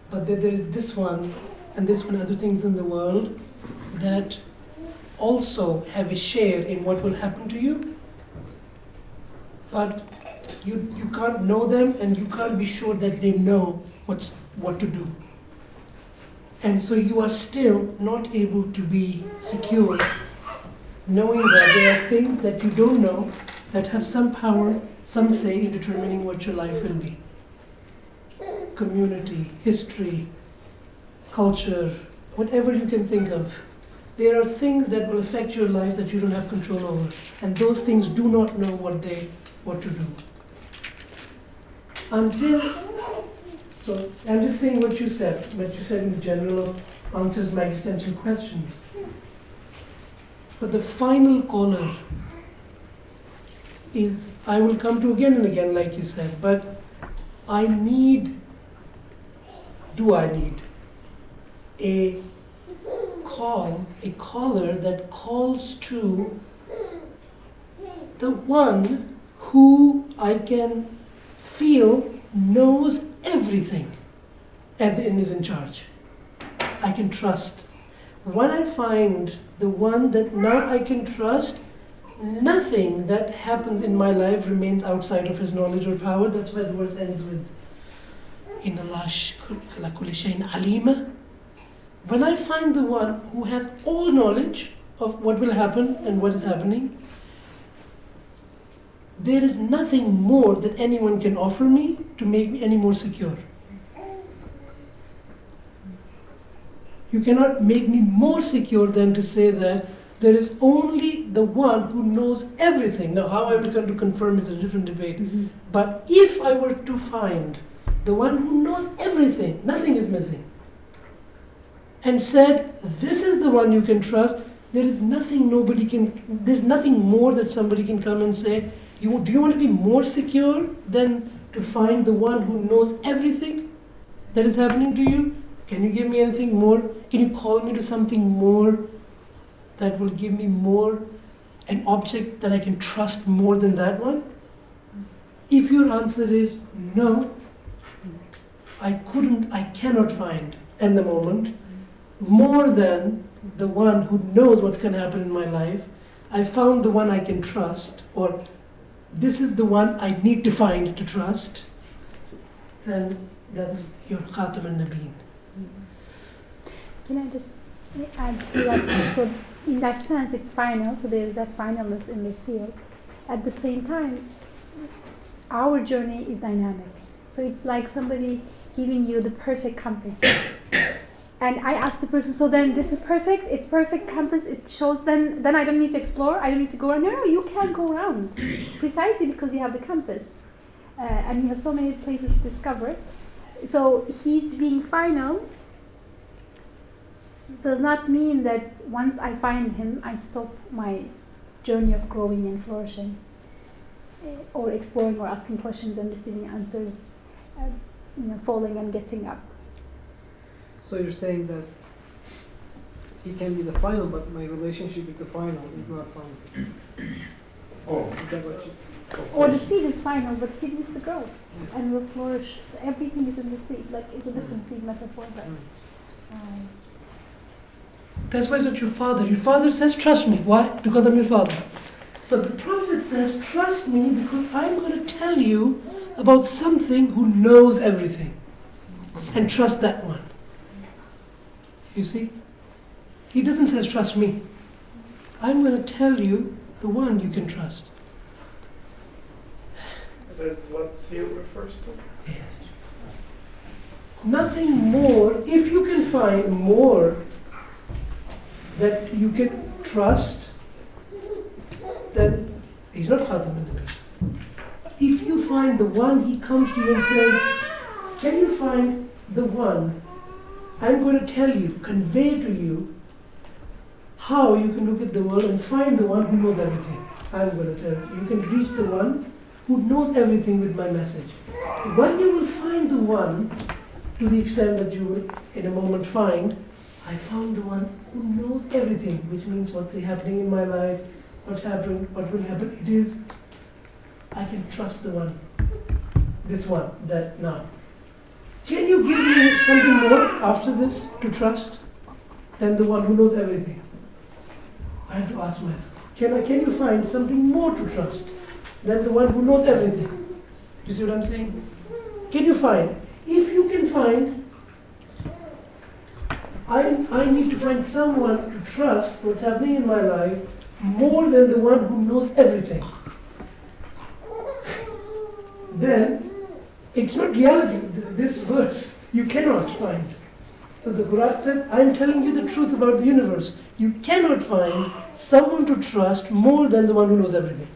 but then there is this one and this one, other things in the world that also have a share in what will happen to you, but you can't know them and you can't be sure that they know what to do. And so you are still not able to be secure, knowing that there are things that you don't know that have some power, some say, in determining what your life will be. Community, history, culture, whatever you can think of. There are things that will affect your life that you don't have control over. And those things do not know what to do. So I'm just saying what you said in general answers my existential questions. But the final caller is, I will come to again and again, like you said, but I need a caller that calls to the one who I can feel knows everything and is in charge. I can trust. When I find the one that now I can trust, nothing that happens in my life remains outside of his knowledge or power. That's why the verse ends with Inna Allah kulli shay'in alima. When I find the one who has all knowledge of what will happen and what is happening, there is nothing more that anyone can offer me to make me any more secure. You cannot make me more secure than to say that There is only the one who knows everything. Now, how I will come to confirm is a different debate. But if I were to find the one who knows everything, nothing is missing, and said, this is the one you can trust, there is nothing there's nothing more that somebody can come and say, do you want to be more secure than to find the one who knows everything that is happening to you? Can you give me anything more? Can you call me to something more that will give me more, an object that I can trust more than that one? If your answer is no, I cannot find in the moment more than the one who knows what's going to happen in my life. I found the one I can trust, or this is the one I need to find to trust, then that's your Khatam al-Nabiyyin. Can I just add to that? So in that sense, it's final, so there's that finalness in the seal. At the same time, our journey is dynamic. So it's like somebody giving you the perfect compass. And I asked the person, so then this is perfect, it's perfect compass, it shows then I don't need to explore, I don't need to go around. No, you can go around, precisely because you have the compass. And you have so many places to discover. So he's being final does not mean that once I find him, I stop my journey of growing and flourishing, or exploring or asking questions and receiving answers, falling and getting up. So you're saying that he can be the final, but my relationship with the final is not final. Oh, Is that what you? Or the seed is final, but seed needs to grow and will flourish. Everything is in the seed, like it's a different seed metaphor, but That's why it's not your father. Your father says, trust me. Why? Because I'm your father. But the Prophet says, trust me because I'm going to tell you about something who knows everything. And trust that one. You see? He doesn't say, trust me. I'm going to tell you the one you can trust. That's what seal refers to. Nothing more. If you can find more that you can trust, then he's not Khatam al-Nabi. If you find the one, he comes to you and says, can you find the one? I'm going to tell you, convey to you how you can look at the world and find the one who knows everything. I'm going to tell you. You can reach the one who knows everything with my message. When you will find the one, to the extent that you will in a moment find, I found the one who knows everything, which means what's happening in my life, what happened, what will happen. It is, I can trust the one, this one, that now. Can you give me something more after this to trust than the one who knows everything? I have to ask myself, can you find something more to trust than the one who knows everything? You see what I'm saying? Can you find? If you can find, I need to find someone to trust what's happening in my life more than the one who knows everything. Then, it's not reality. This verse, you cannot find. So the Quran said, I'm telling you the truth about the universe. You cannot find someone to trust more than the one who knows everything.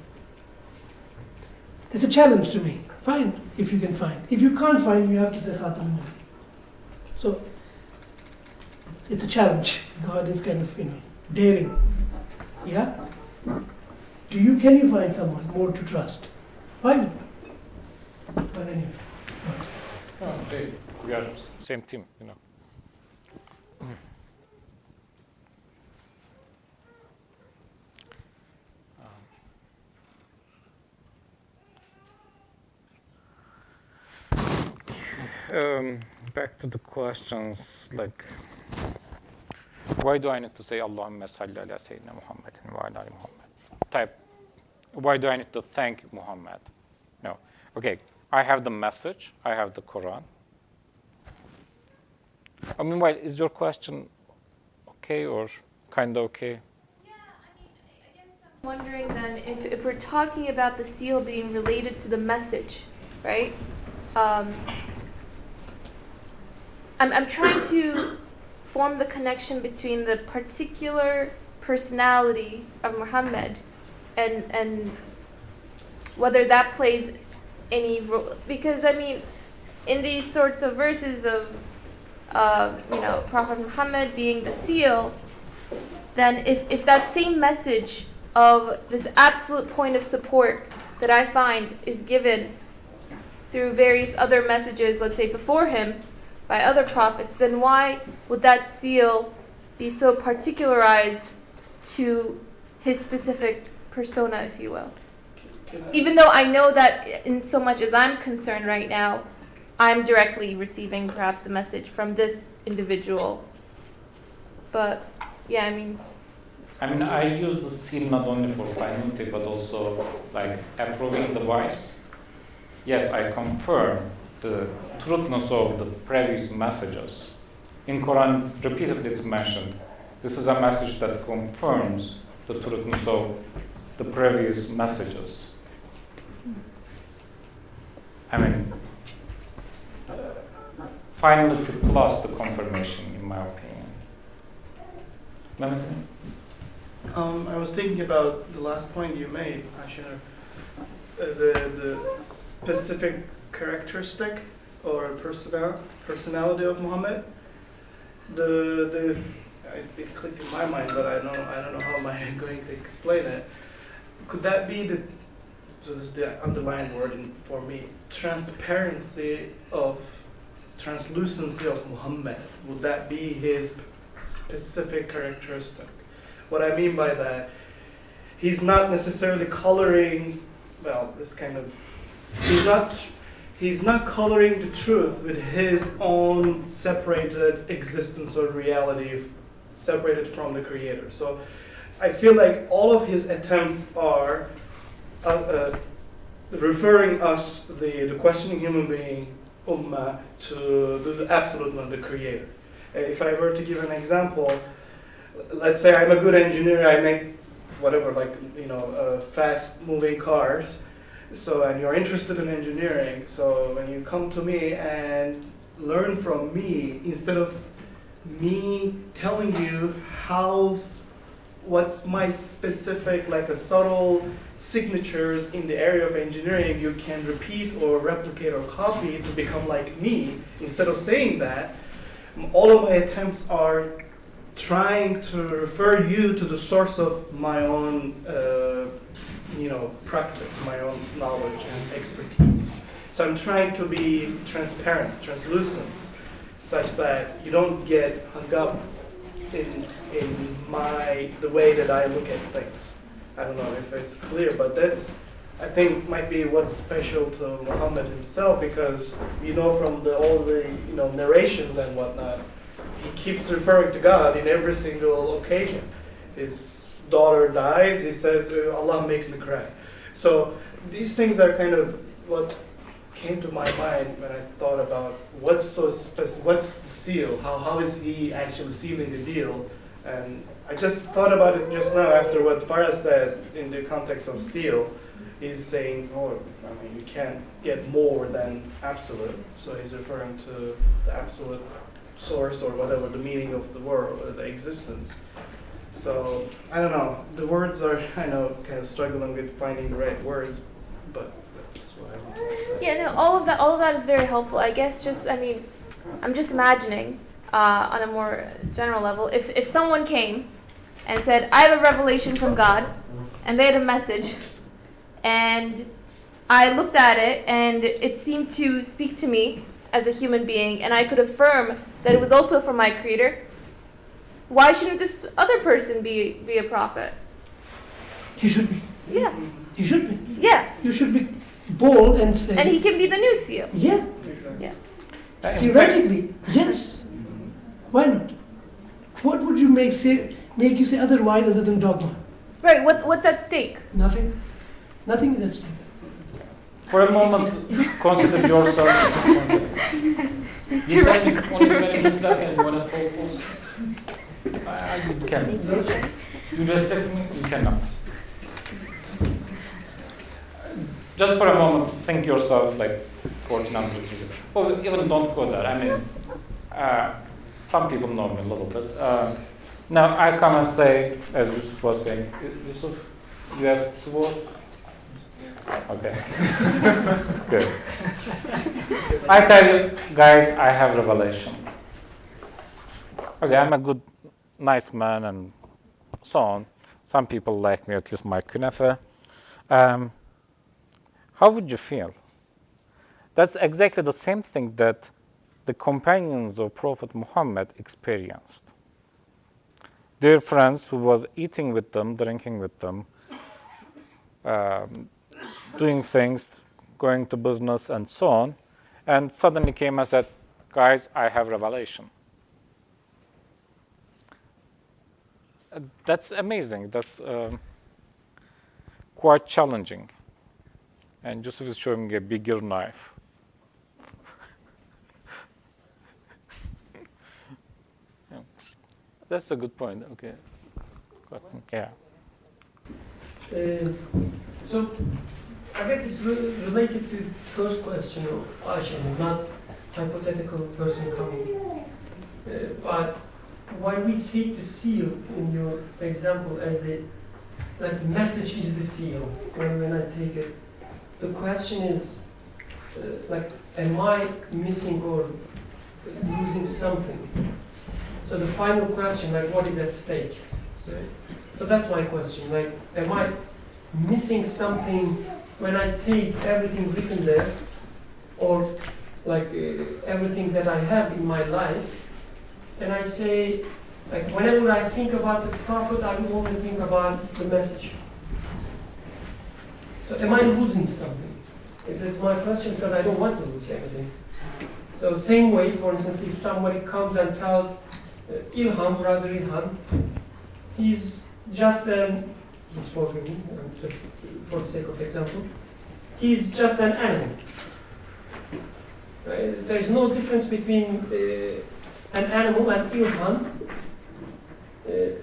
It's a challenge to me. Find if you can find. If you can't find, you have to say Khatam al-Nabi. So, it's a challenge. God is kind of, daring. Yeah? Can you find someone more to trust? Find it. But anyway. Okay. We are same team, Back to the questions, like, why do I need to say Allahumma salli ala Sayyidina Muhammad wa ala ali Muhammad? Why do I need to thank Muhammad? No. Okay, I have the message, I have the Quran. I mean, is your question okay or kind of okay? Yeah, I guess I'm wondering then if we're talking about the seal being related to the message, right? I'm trying to form the connection between the particular personality of Muhammad, and whether that plays any role. Because I mean, in these sorts of verses of Prophet Muhammad being the seal, then if that same message of this absolute point of support that I find is given through various other messages, let's say before him, by other prophets, then why would that seal be so particularized to his specific persona, if you will? Even though I know that in so much as I'm concerned right now, I'm directly receiving perhaps the message from this individual. But yeah, I use the seal not only for finality but also like approving the voice. Yes, I confirm the truthness of the previous messages. In Quran, repeatedly it's mentioned. This is a message that confirms the truthness of the previous messages. Finality plus the confirmation, in my opinion. Clementine? I was thinking about the last point you made, Ashar, the specific characteristic or personality of Muhammad. It clicked in my mind, but I don't know how am I going to explain it. Could that be so this is the underlying word for me, translucency of Muhammad? Would that be his specific characteristic? What I mean by that, he's not necessarily coloring, he's not coloring the truth with his own separated existence or reality, separated from the Creator. So I feel like all of his attempts are referring us, the questioning human being, Ummah, to the absolute one, the Creator. If I were to give an example, let's say I'm a good engineer, I make whatever, fast-moving cars. So, and you're interested in engineering, so when you come to me and learn from me, instead of me telling you what's my specific, like a subtle signatures in the area of engineering you can repeat or replicate or copy to become like me, instead of saying that, all of my attempts are trying to refer you to the source of my own practice, my own knowledge and expertise. So I'm trying to be transparent, translucent, such that you don't get hung up in the way that I look at things. I don't know if it's clear, but that's, I think, might be what's special to Muhammad himself, because from all the narrations and whatnot, he keeps referring to God in every single occasion. His daughter dies, he says, Allah makes me cry. So these things are kind of what came to my mind when I thought about what's the seal, how is he actually sealing the deal. And I just thought about it just now after what Farah said in the context of seal. He's saying, you can't get more than absolute. So he's referring to the absolute source or whatever, the meaning of the world, or the existence. So, I don't know. The words are, kind of struggling with finding the right words, but that's what I want to say. Yeah, no, all of that is very helpful. I guess I'm just imagining on a more general level, if someone came and said, I have a revelation from God, and they had a message, and I looked at it, and it seemed to speak to me as a human being, and I could affirm that it was also from my Creator, why shouldn't this other person be a prophet? He should be. Yeah. He should be. Yeah. You should be bold and say. And he can be the new seal. Yeah. Yeah. Theoretically, yes. Why not? What would you make you say otherwise other than dogma? Right. What's at stake? Nothing. Nothing is at stake. For a moment, consider yourself. He's You too take radical. only 20 seconds, you want to focus? You can. You respect me, you cannot. Just for a moment, think yourself like 1400 years ago. Well, even don't go there. Some people know me a little bit. Now I come and say, as Yusuf was saying, Yusuf, you have sword? Okay. Good. I tell you, guys, I have revelation. Okay, I'm a good, nice man and so on. Some people like me, at least my kunafa. How would you feel? That's exactly the same thing that the companions of Prophet Muhammad experienced. Their friends who was eating with them, drinking with them, doing things, going to business and so on, and suddenly came and said, guys, I have revelation. That's amazing. That's quite challenging. And Joseph is showing a bigger knife. Yeah. That's a good point. Okay. Yeah. So I guess it's related to first question of Aisha, not hypothetical person coming. But why we treat the seal in your example as the message is the seal when I take it. The question is am I missing or losing something? So the final question, what is at stake? Right? So that's my question. Am I missing something when I take everything written there, or everything that I have in my life, and I say, whenever I think about the Prophet, I will only think about the message. So am I losing something? This is my question, because I don't want to lose anything. So same way, for instance, if somebody comes and tells Ilham, brother Ilham, he's just he's forgiving, just for the sake of example, he's just an animal. There's no difference between an animal and Ilham.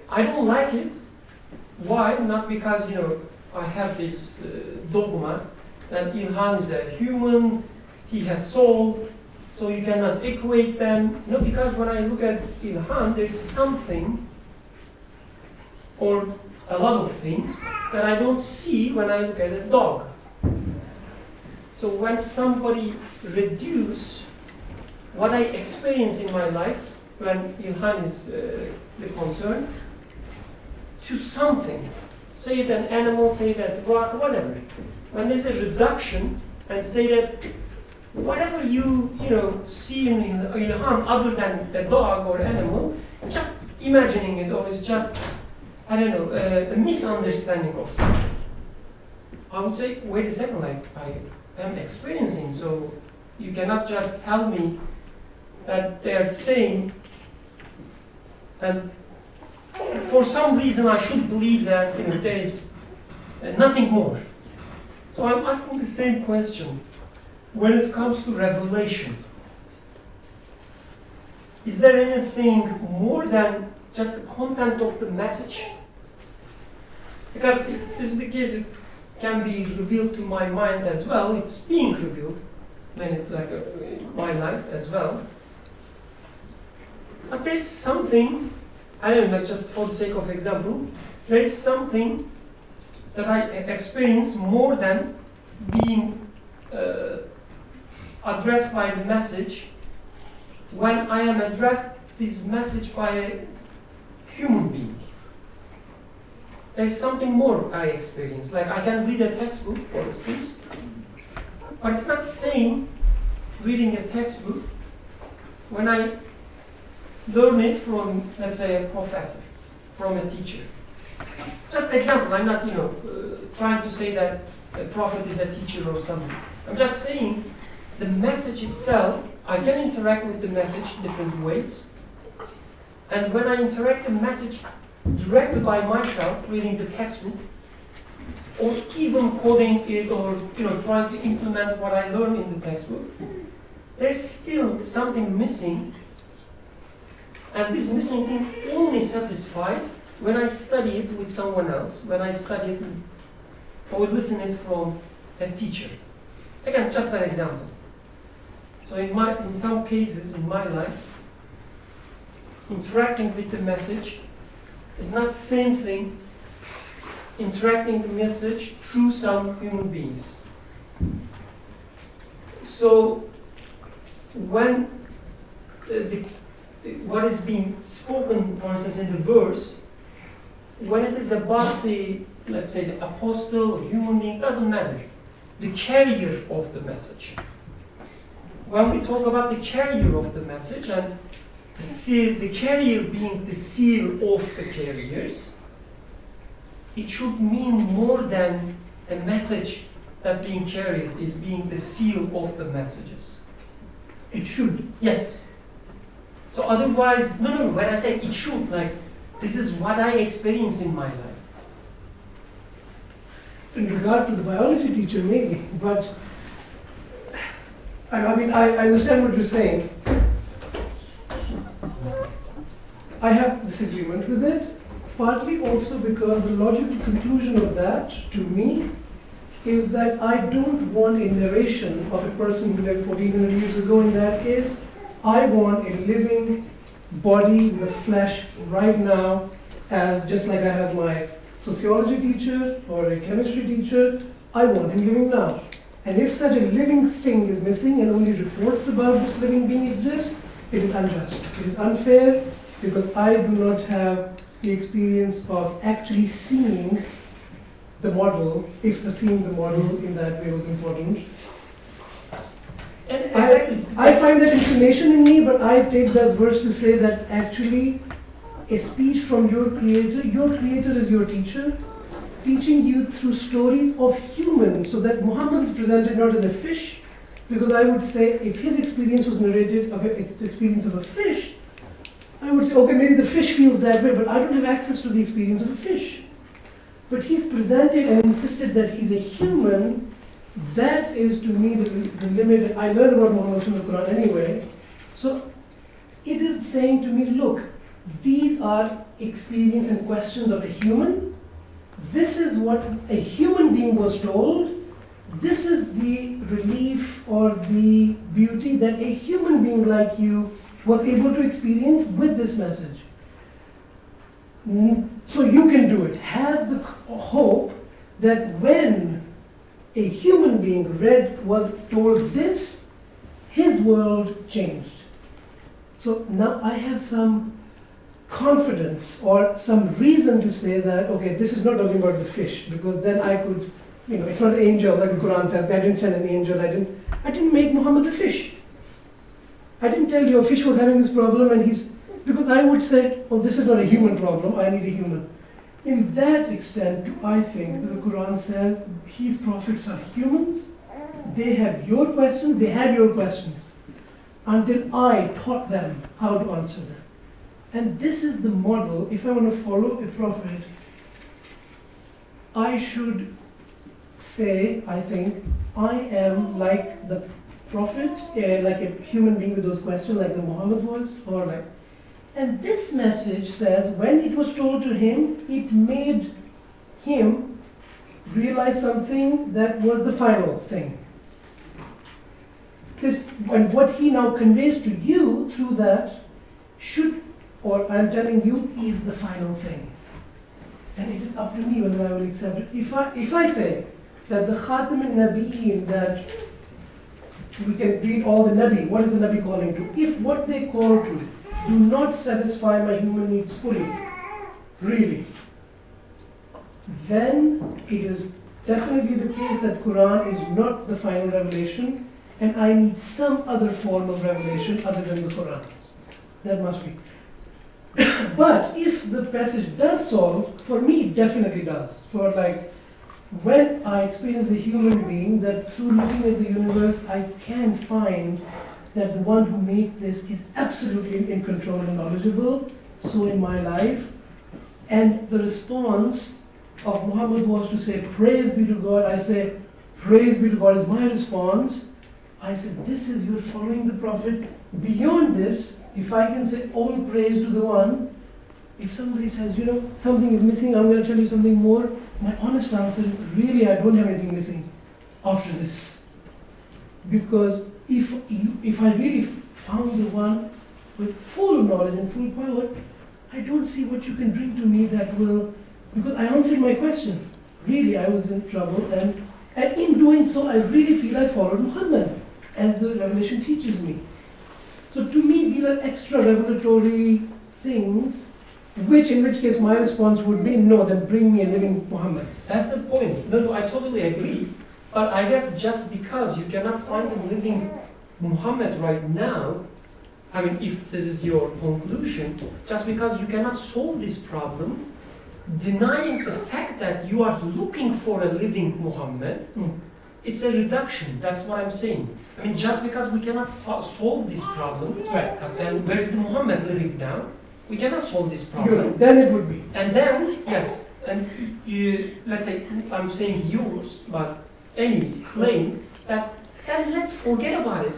I don't like it. Why? Not because, I have this dogma that Ilham is a human, he has soul, so you cannot equate them. No, because when I look at Ilham, there's something, or a lot of things, that I don't see when I look at a dog. So when somebody reduces what I experience in my life, when Ilham is the concern, to something, say it an animal, say that rock, whatever. When there's a reduction, and say that whatever you see in Ilham other than a dog or animal, just imagining it, or it's just, I don't know, a misunderstanding of something. I would say, wait a second, I am experiencing, so you cannot just tell me that they are saying, and for some reason I should believe that there is nothing more. So I'm asking the same question when it comes to revelation. Is there anything more than just the content of the message? Because if this is the case, it can be revealed to my mind as well. It's being revealed in my life as well. But there's something, I don't know, just for the sake of example, there is something that I experience more than being addressed by the message when I am addressed this message by a human being. There's something more I experience. I can read a textbook, for instance, but it's not the same reading a textbook when I learn it from, let's say, a professor, from a teacher. Just example, I'm not, trying to say that a prophet is a teacher or something. I'm just saying the message itself, I can interact with the message different ways. And when I interact the message directly by myself, reading the textbook, or even coding it, or trying to implement what I learned in the textbook, there's still something missing. And this missing thing only satisfied when I study it with someone else, when I study it or listen it from a teacher. Again, just an example. So in some cases in my life, interacting with the message It's not same thing interacting the message through some human beings. So when what is being spoken, for instance, in the verse, when it is about the, let's say, the apostle or human being, doesn't matter, the carrier of the message. When we talk about the carrier of the message and the carrier being the seal of the carriers, it should mean more than a message that being carried is being the seal of the messages. It should. Yes. So otherwise, no, when I say it should, like, this is what I experience in my life. In regard to the biology teacher, maybe, but I mean, I understand what you're saying. I have disagreement with it, partly also because the logical conclusion of that, to me, is that I don't want a narration of a person who lived 1400 years ago in that case. I want a living body with flesh right now, as just like I have my sociology teacher or a chemistry teacher, I want him living now. And if such a living thing is missing and only reports about this living being exist, it is unjust. It is unfair because I do not have the experience of actually seeing the model, if the seeing the model in that way was important. And exactly. I find that inclination in me, but I take that verse to say that actually a speech from your creator is your teacher, teaching you through stories of humans, so that Muhammad is presented not as a fish, because I would say if his experience was narrated of it's the experience of a fish, I would say, okay, maybe the fish feels that way, but I don't have access to the experience of a fish. But he's presented and insisted that he's a human. That is to me the limit. I learned about Muhammad from the Quran anyway. So it is saying to me, look, these are experience and questions of a human. This is what a human being was told. This is the relief or the beauty that a human being like you was able to experience with this message. So you can do it. Have the hope that when a human being was told this, his world changed. So now I have some confidence or some reason to say that, okay, this is not talking about the fish, because then I could, it's not an angel like the Quran says. I didn't send an angel. I didn't make Muhammad the fish. I didn't tell you a fish was having this problem and because I would say, well, this is not a human problem, I need a human. In that extent, I think that the Quran says his prophets are humans, they have your questions, they had your questions, until I taught them how to answer them. And this is the model. If I want to follow a prophet, I should say, I think, I am like the prophet, like a human being with those questions, like the Muhammad was, and this message says, when it was told to him, it made him realize something that was the final thing. And what he now conveys to you through that I'm telling you, is the final thing. And it is up to me whether I will accept it. If I say that the Khatam al-Nabiyyin, that we can read all the Nabi, what is the Nabi calling to? If what they call to do not satisfy my human needs fully, really, then it is definitely the case that Quran is not the final revelation, and I need some other form of revelation other than the Quran. That must be. But if the passage does solve, for me it definitely does. For when I experience a human being, that through looking at the universe, I can find that the one who made this is absolutely in control and knowledgeable. So in my life, and the response of Muhammad was to say, praise be to God. I say, praise be to God is my response. I said, this is you're following the Prophet. Beyond this, if I can say all praise to the one, if somebody says, something is missing, I'm going to tell you something more, my honest answer is, really, I don't have anything missing after this. Because if I really found the one with full knowledge and full power, I don't see what you can bring to me that will, because I answered my question. Really, I was in trouble, and in doing so, I really feel I followed Muhammad, as the revelation teaches me. So to me, these are extra revelatory things, in which case my response would be, no, then bring me a living Muhammad. That's the point. No, I totally agree. But I guess just because you cannot find a living Muhammad right now, I mean, if this is your conclusion, just because you cannot solve this problem, denying the fact that you are looking for a living Muhammad, it's a reduction. That's what I'm saying. I mean, just because we cannot solve this problem, Right. then where's the Muhammad living now? We cannot solve this problem. You're right. Then it would be. And then, yes, and you, let's say, I'm saying yours, but any claim that, then let's forget about it.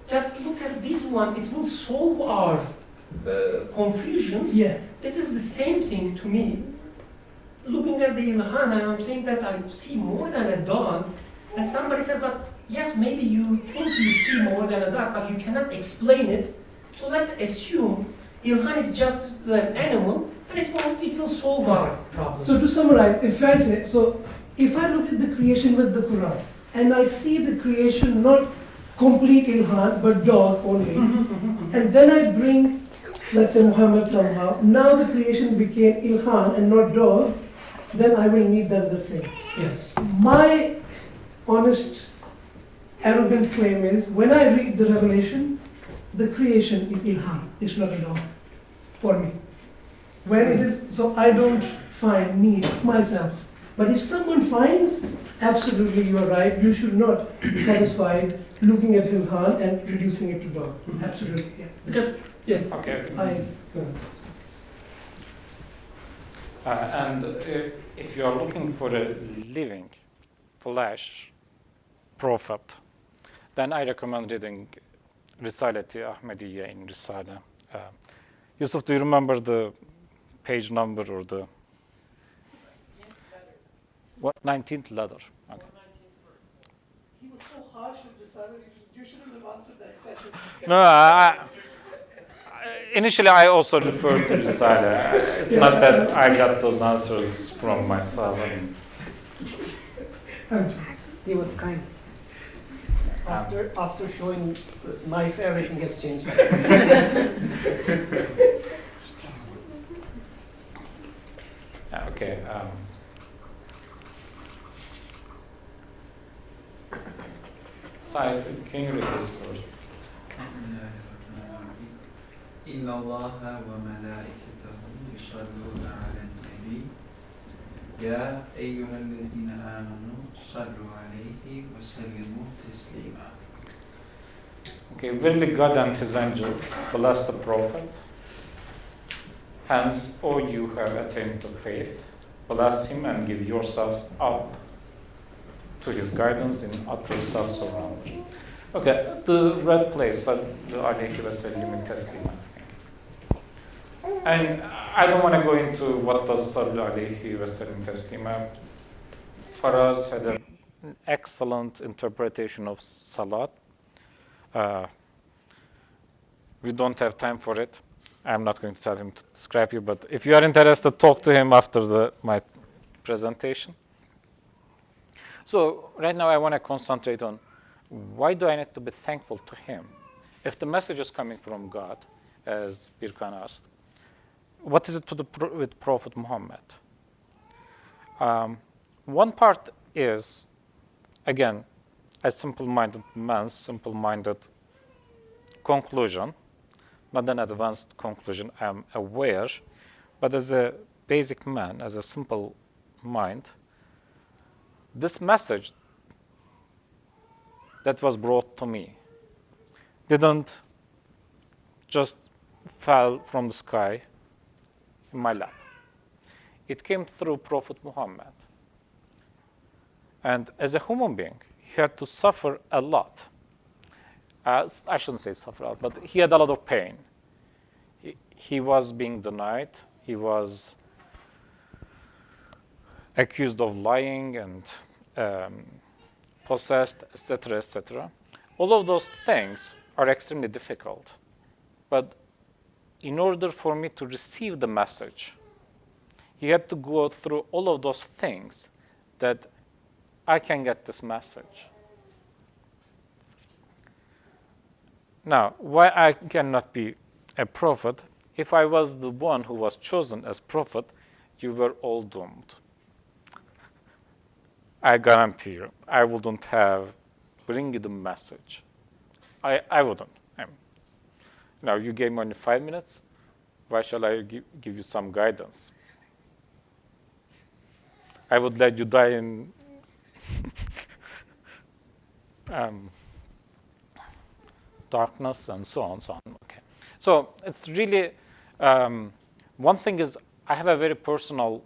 Just look at this one, it will solve our confusion. Yeah. This is the same thing to me. Looking at the ilhan, and I'm saying that I see more than a dog, and somebody says, but yes, maybe you think you see more than a dog, but you cannot explain it. So let's assume ilhan is just an animal, and it will solve our problem. So to summarize, if I say, so if I look at the creation with the Quran, and I see the creation not complete ilhan, but dog only, and then I bring, let's say Muhammad somehow, now the creation became ilhan and not dog, then I will need that other thing. Yes. My honest, arrogant claim is, when I read the revelation, the creation is ilhan, it's not a dog, for me. When it is, so I don't find need myself. But if someone finds, absolutely you are right, you should not be satisfied looking at ilhan and reducing it to dog. Absolutely, yeah. Because, yes. Okay. And if you are looking for a living flesh prophet, then I recommend reading Risalet-i Ahmediyye in Risale. Yusuf, do you remember the page number or the 19th letter? Okay. He was so harsh with Risale, you shouldn't have answered that question. No, initially I also referred to Risale. It's not that I got those answers from myself. He was kind. After showing the knife, everything has changed. Okay. Sai, can you read this first? إن الله وملائكته يصلون على النبي يا أيها الذين آمنوا صلوا عليه وسلموا تسليما. Okay, verily God and His angels bless the Prophet. Hence, all you who have attained to faith, bless him and give yourselves up to his guidance in utter self-surrender. Okay, the red place, alayhi wa sallim taslima, I think. And I don't want to go into what does alayhi wa sallim taslima. Faraz had an excellent interpretation of salat. We don't have time for it. I'm not going to tell him to scrap you, but if you are interested, talk to him after my presentation. So right now I want to concentrate on why do I need to be thankful to him? If the message is coming from God, as Birkan asked, what is it to do with Prophet Muhammad? One part is, again, a simple-minded man's simple-minded conclusion, not an advanced conclusion, I'm aware, but as a basic man, as a simple mind, this message that was brought to me didn't just fall from the sky in my lap. It came through Prophet Muhammad. And as a human being, he had to suffer a lot. I shouldn't say suffer a lot, but he had a lot of pain. He was being denied. He was accused of lying and possessed, etc., etc. All of those things are extremely difficult. But in order for me to receive the message, he had to go through all of those things that I can get this message. Now, why I cannot be a prophet? If I was the one who was chosen as prophet, you were all doomed. I guarantee you, I wouldn't have bring you the message. I wouldn't. Now, you gave me only 5 minutes. Why shall I give you some guidance? I would let you die in darkness and so on, so on. Okay. So it's really, one thing is I have a very personal,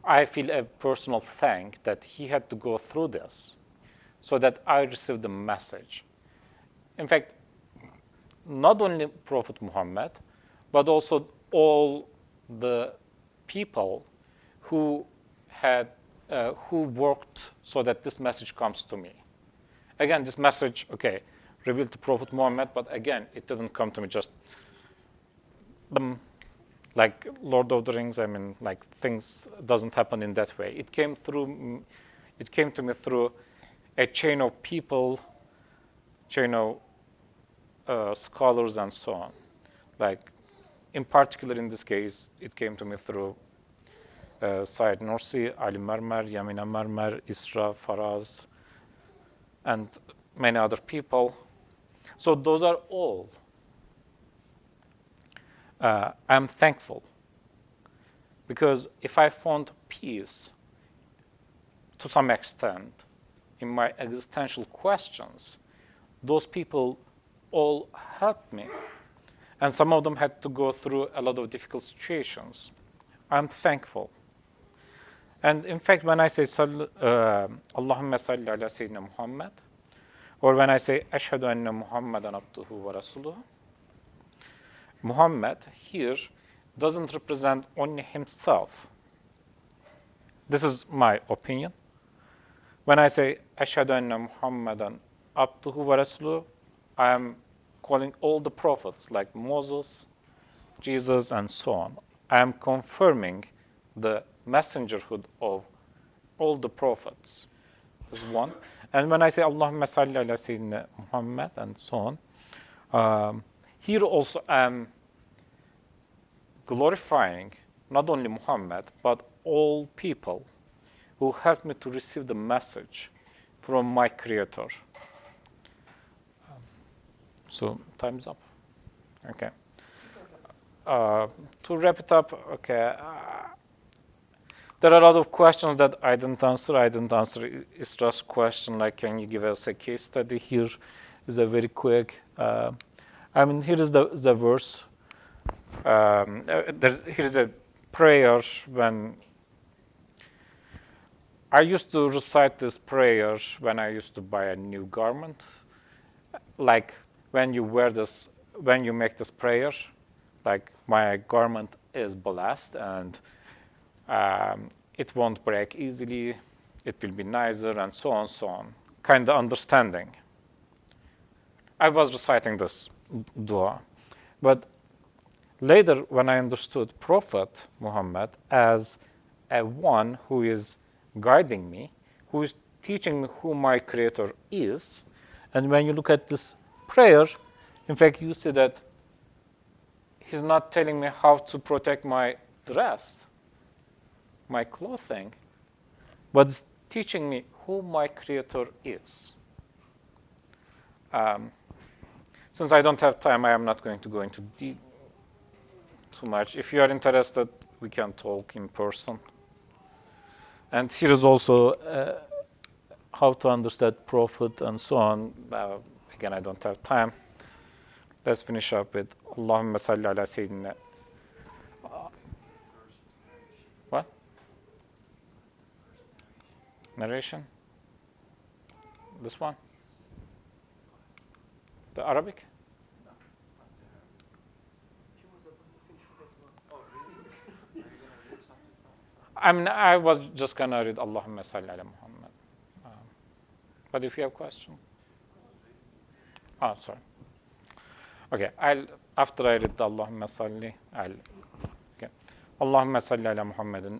I feel a personal thank that he had to go through this so that I received the message. In fact, not only Prophet Muhammad, but also all the people who had, who worked so that this message comes to me. Again, this message, okay, revealed to Prophet Muhammad, but again, it didn't come to me just like Lord of the Rings. I mean, like things doesn't happen in that way. It came to me through a chain of people, chain of scholars and so on. Like, in particular, in this case, it came to me through Said Nursi, Ali Marmar, Yamina Marmar, Isra, Faraz, and many other people. So those are all. I'm thankful because if I found peace to some extent in my existential questions, those people all helped me. And some of them had to go through a lot of difficult situations. I'm thankful. And in fact, when I say Allahumma salli ala Sayyidina Muhammad, or when I say Ashhadu anna Muhammadan abduhu wa rasuluhu, Muhammad here doesn't represent only himself. This is my opinion. When I say Ashhadu anna Muhammadan abduhu wa rasuluhu, I am calling all the prophets like Moses, Jesus, and so on. I am confirming the messengerhood of all the prophets. This is one. And when I say Allahumma salli ala Sayyidina Muhammad and so on, here also I'm glorifying not only Muhammad, but all people who helped me to receive the message from my Creator. So time's up. Okay. To wrap it up, okay. There are a lot of questions that I didn't answer. I didn't answer Isra's question, like, can you give us a case study? Here is a very quick. I mean, here is the verse. Here is a prayer when I used to recite this prayer when I used to buy a new garment. Like when you wear this, when you make this prayer, like my garment is blessed and it won't break easily, it will be nicer, and so on, so on. Kind of understanding. I was reciting this dua. But later, when I understood Prophet Muhammad as a one who is guiding me, who is teaching me who my Creator is, and when you look at this prayer, in fact, you see that he's not telling me how to protect my dress, my clothing, but it's teaching me who my Creator is. Since I don't have time, I am not going to go into too much. If you are interested, we can talk in person. And here is also how to understand Prophet and so on. Again, I don't have time. Let's finish up with Allahumma salli ala Sayyidina. What? Narration? This one? The Arabic? I mean, I was just going to read Allahumma salli ala Muhammad. But if you have a question. Oh, sorry. Okay, after I read the Allahumma salli al. Okay. Allahumma salli ala Muhammadin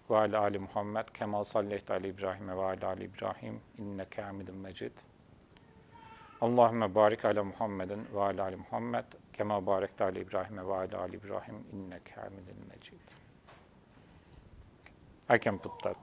wa ala ali Muhammad kema salleyte ala İbrahim ve ala ali İbrahim inneke hamidun mecid. Allahümme barik ala Muhammedin ve ala ali Muhammed kema barekte ala İbrahim ve ala ali İbrahim inneke hamidun mecid. I can put that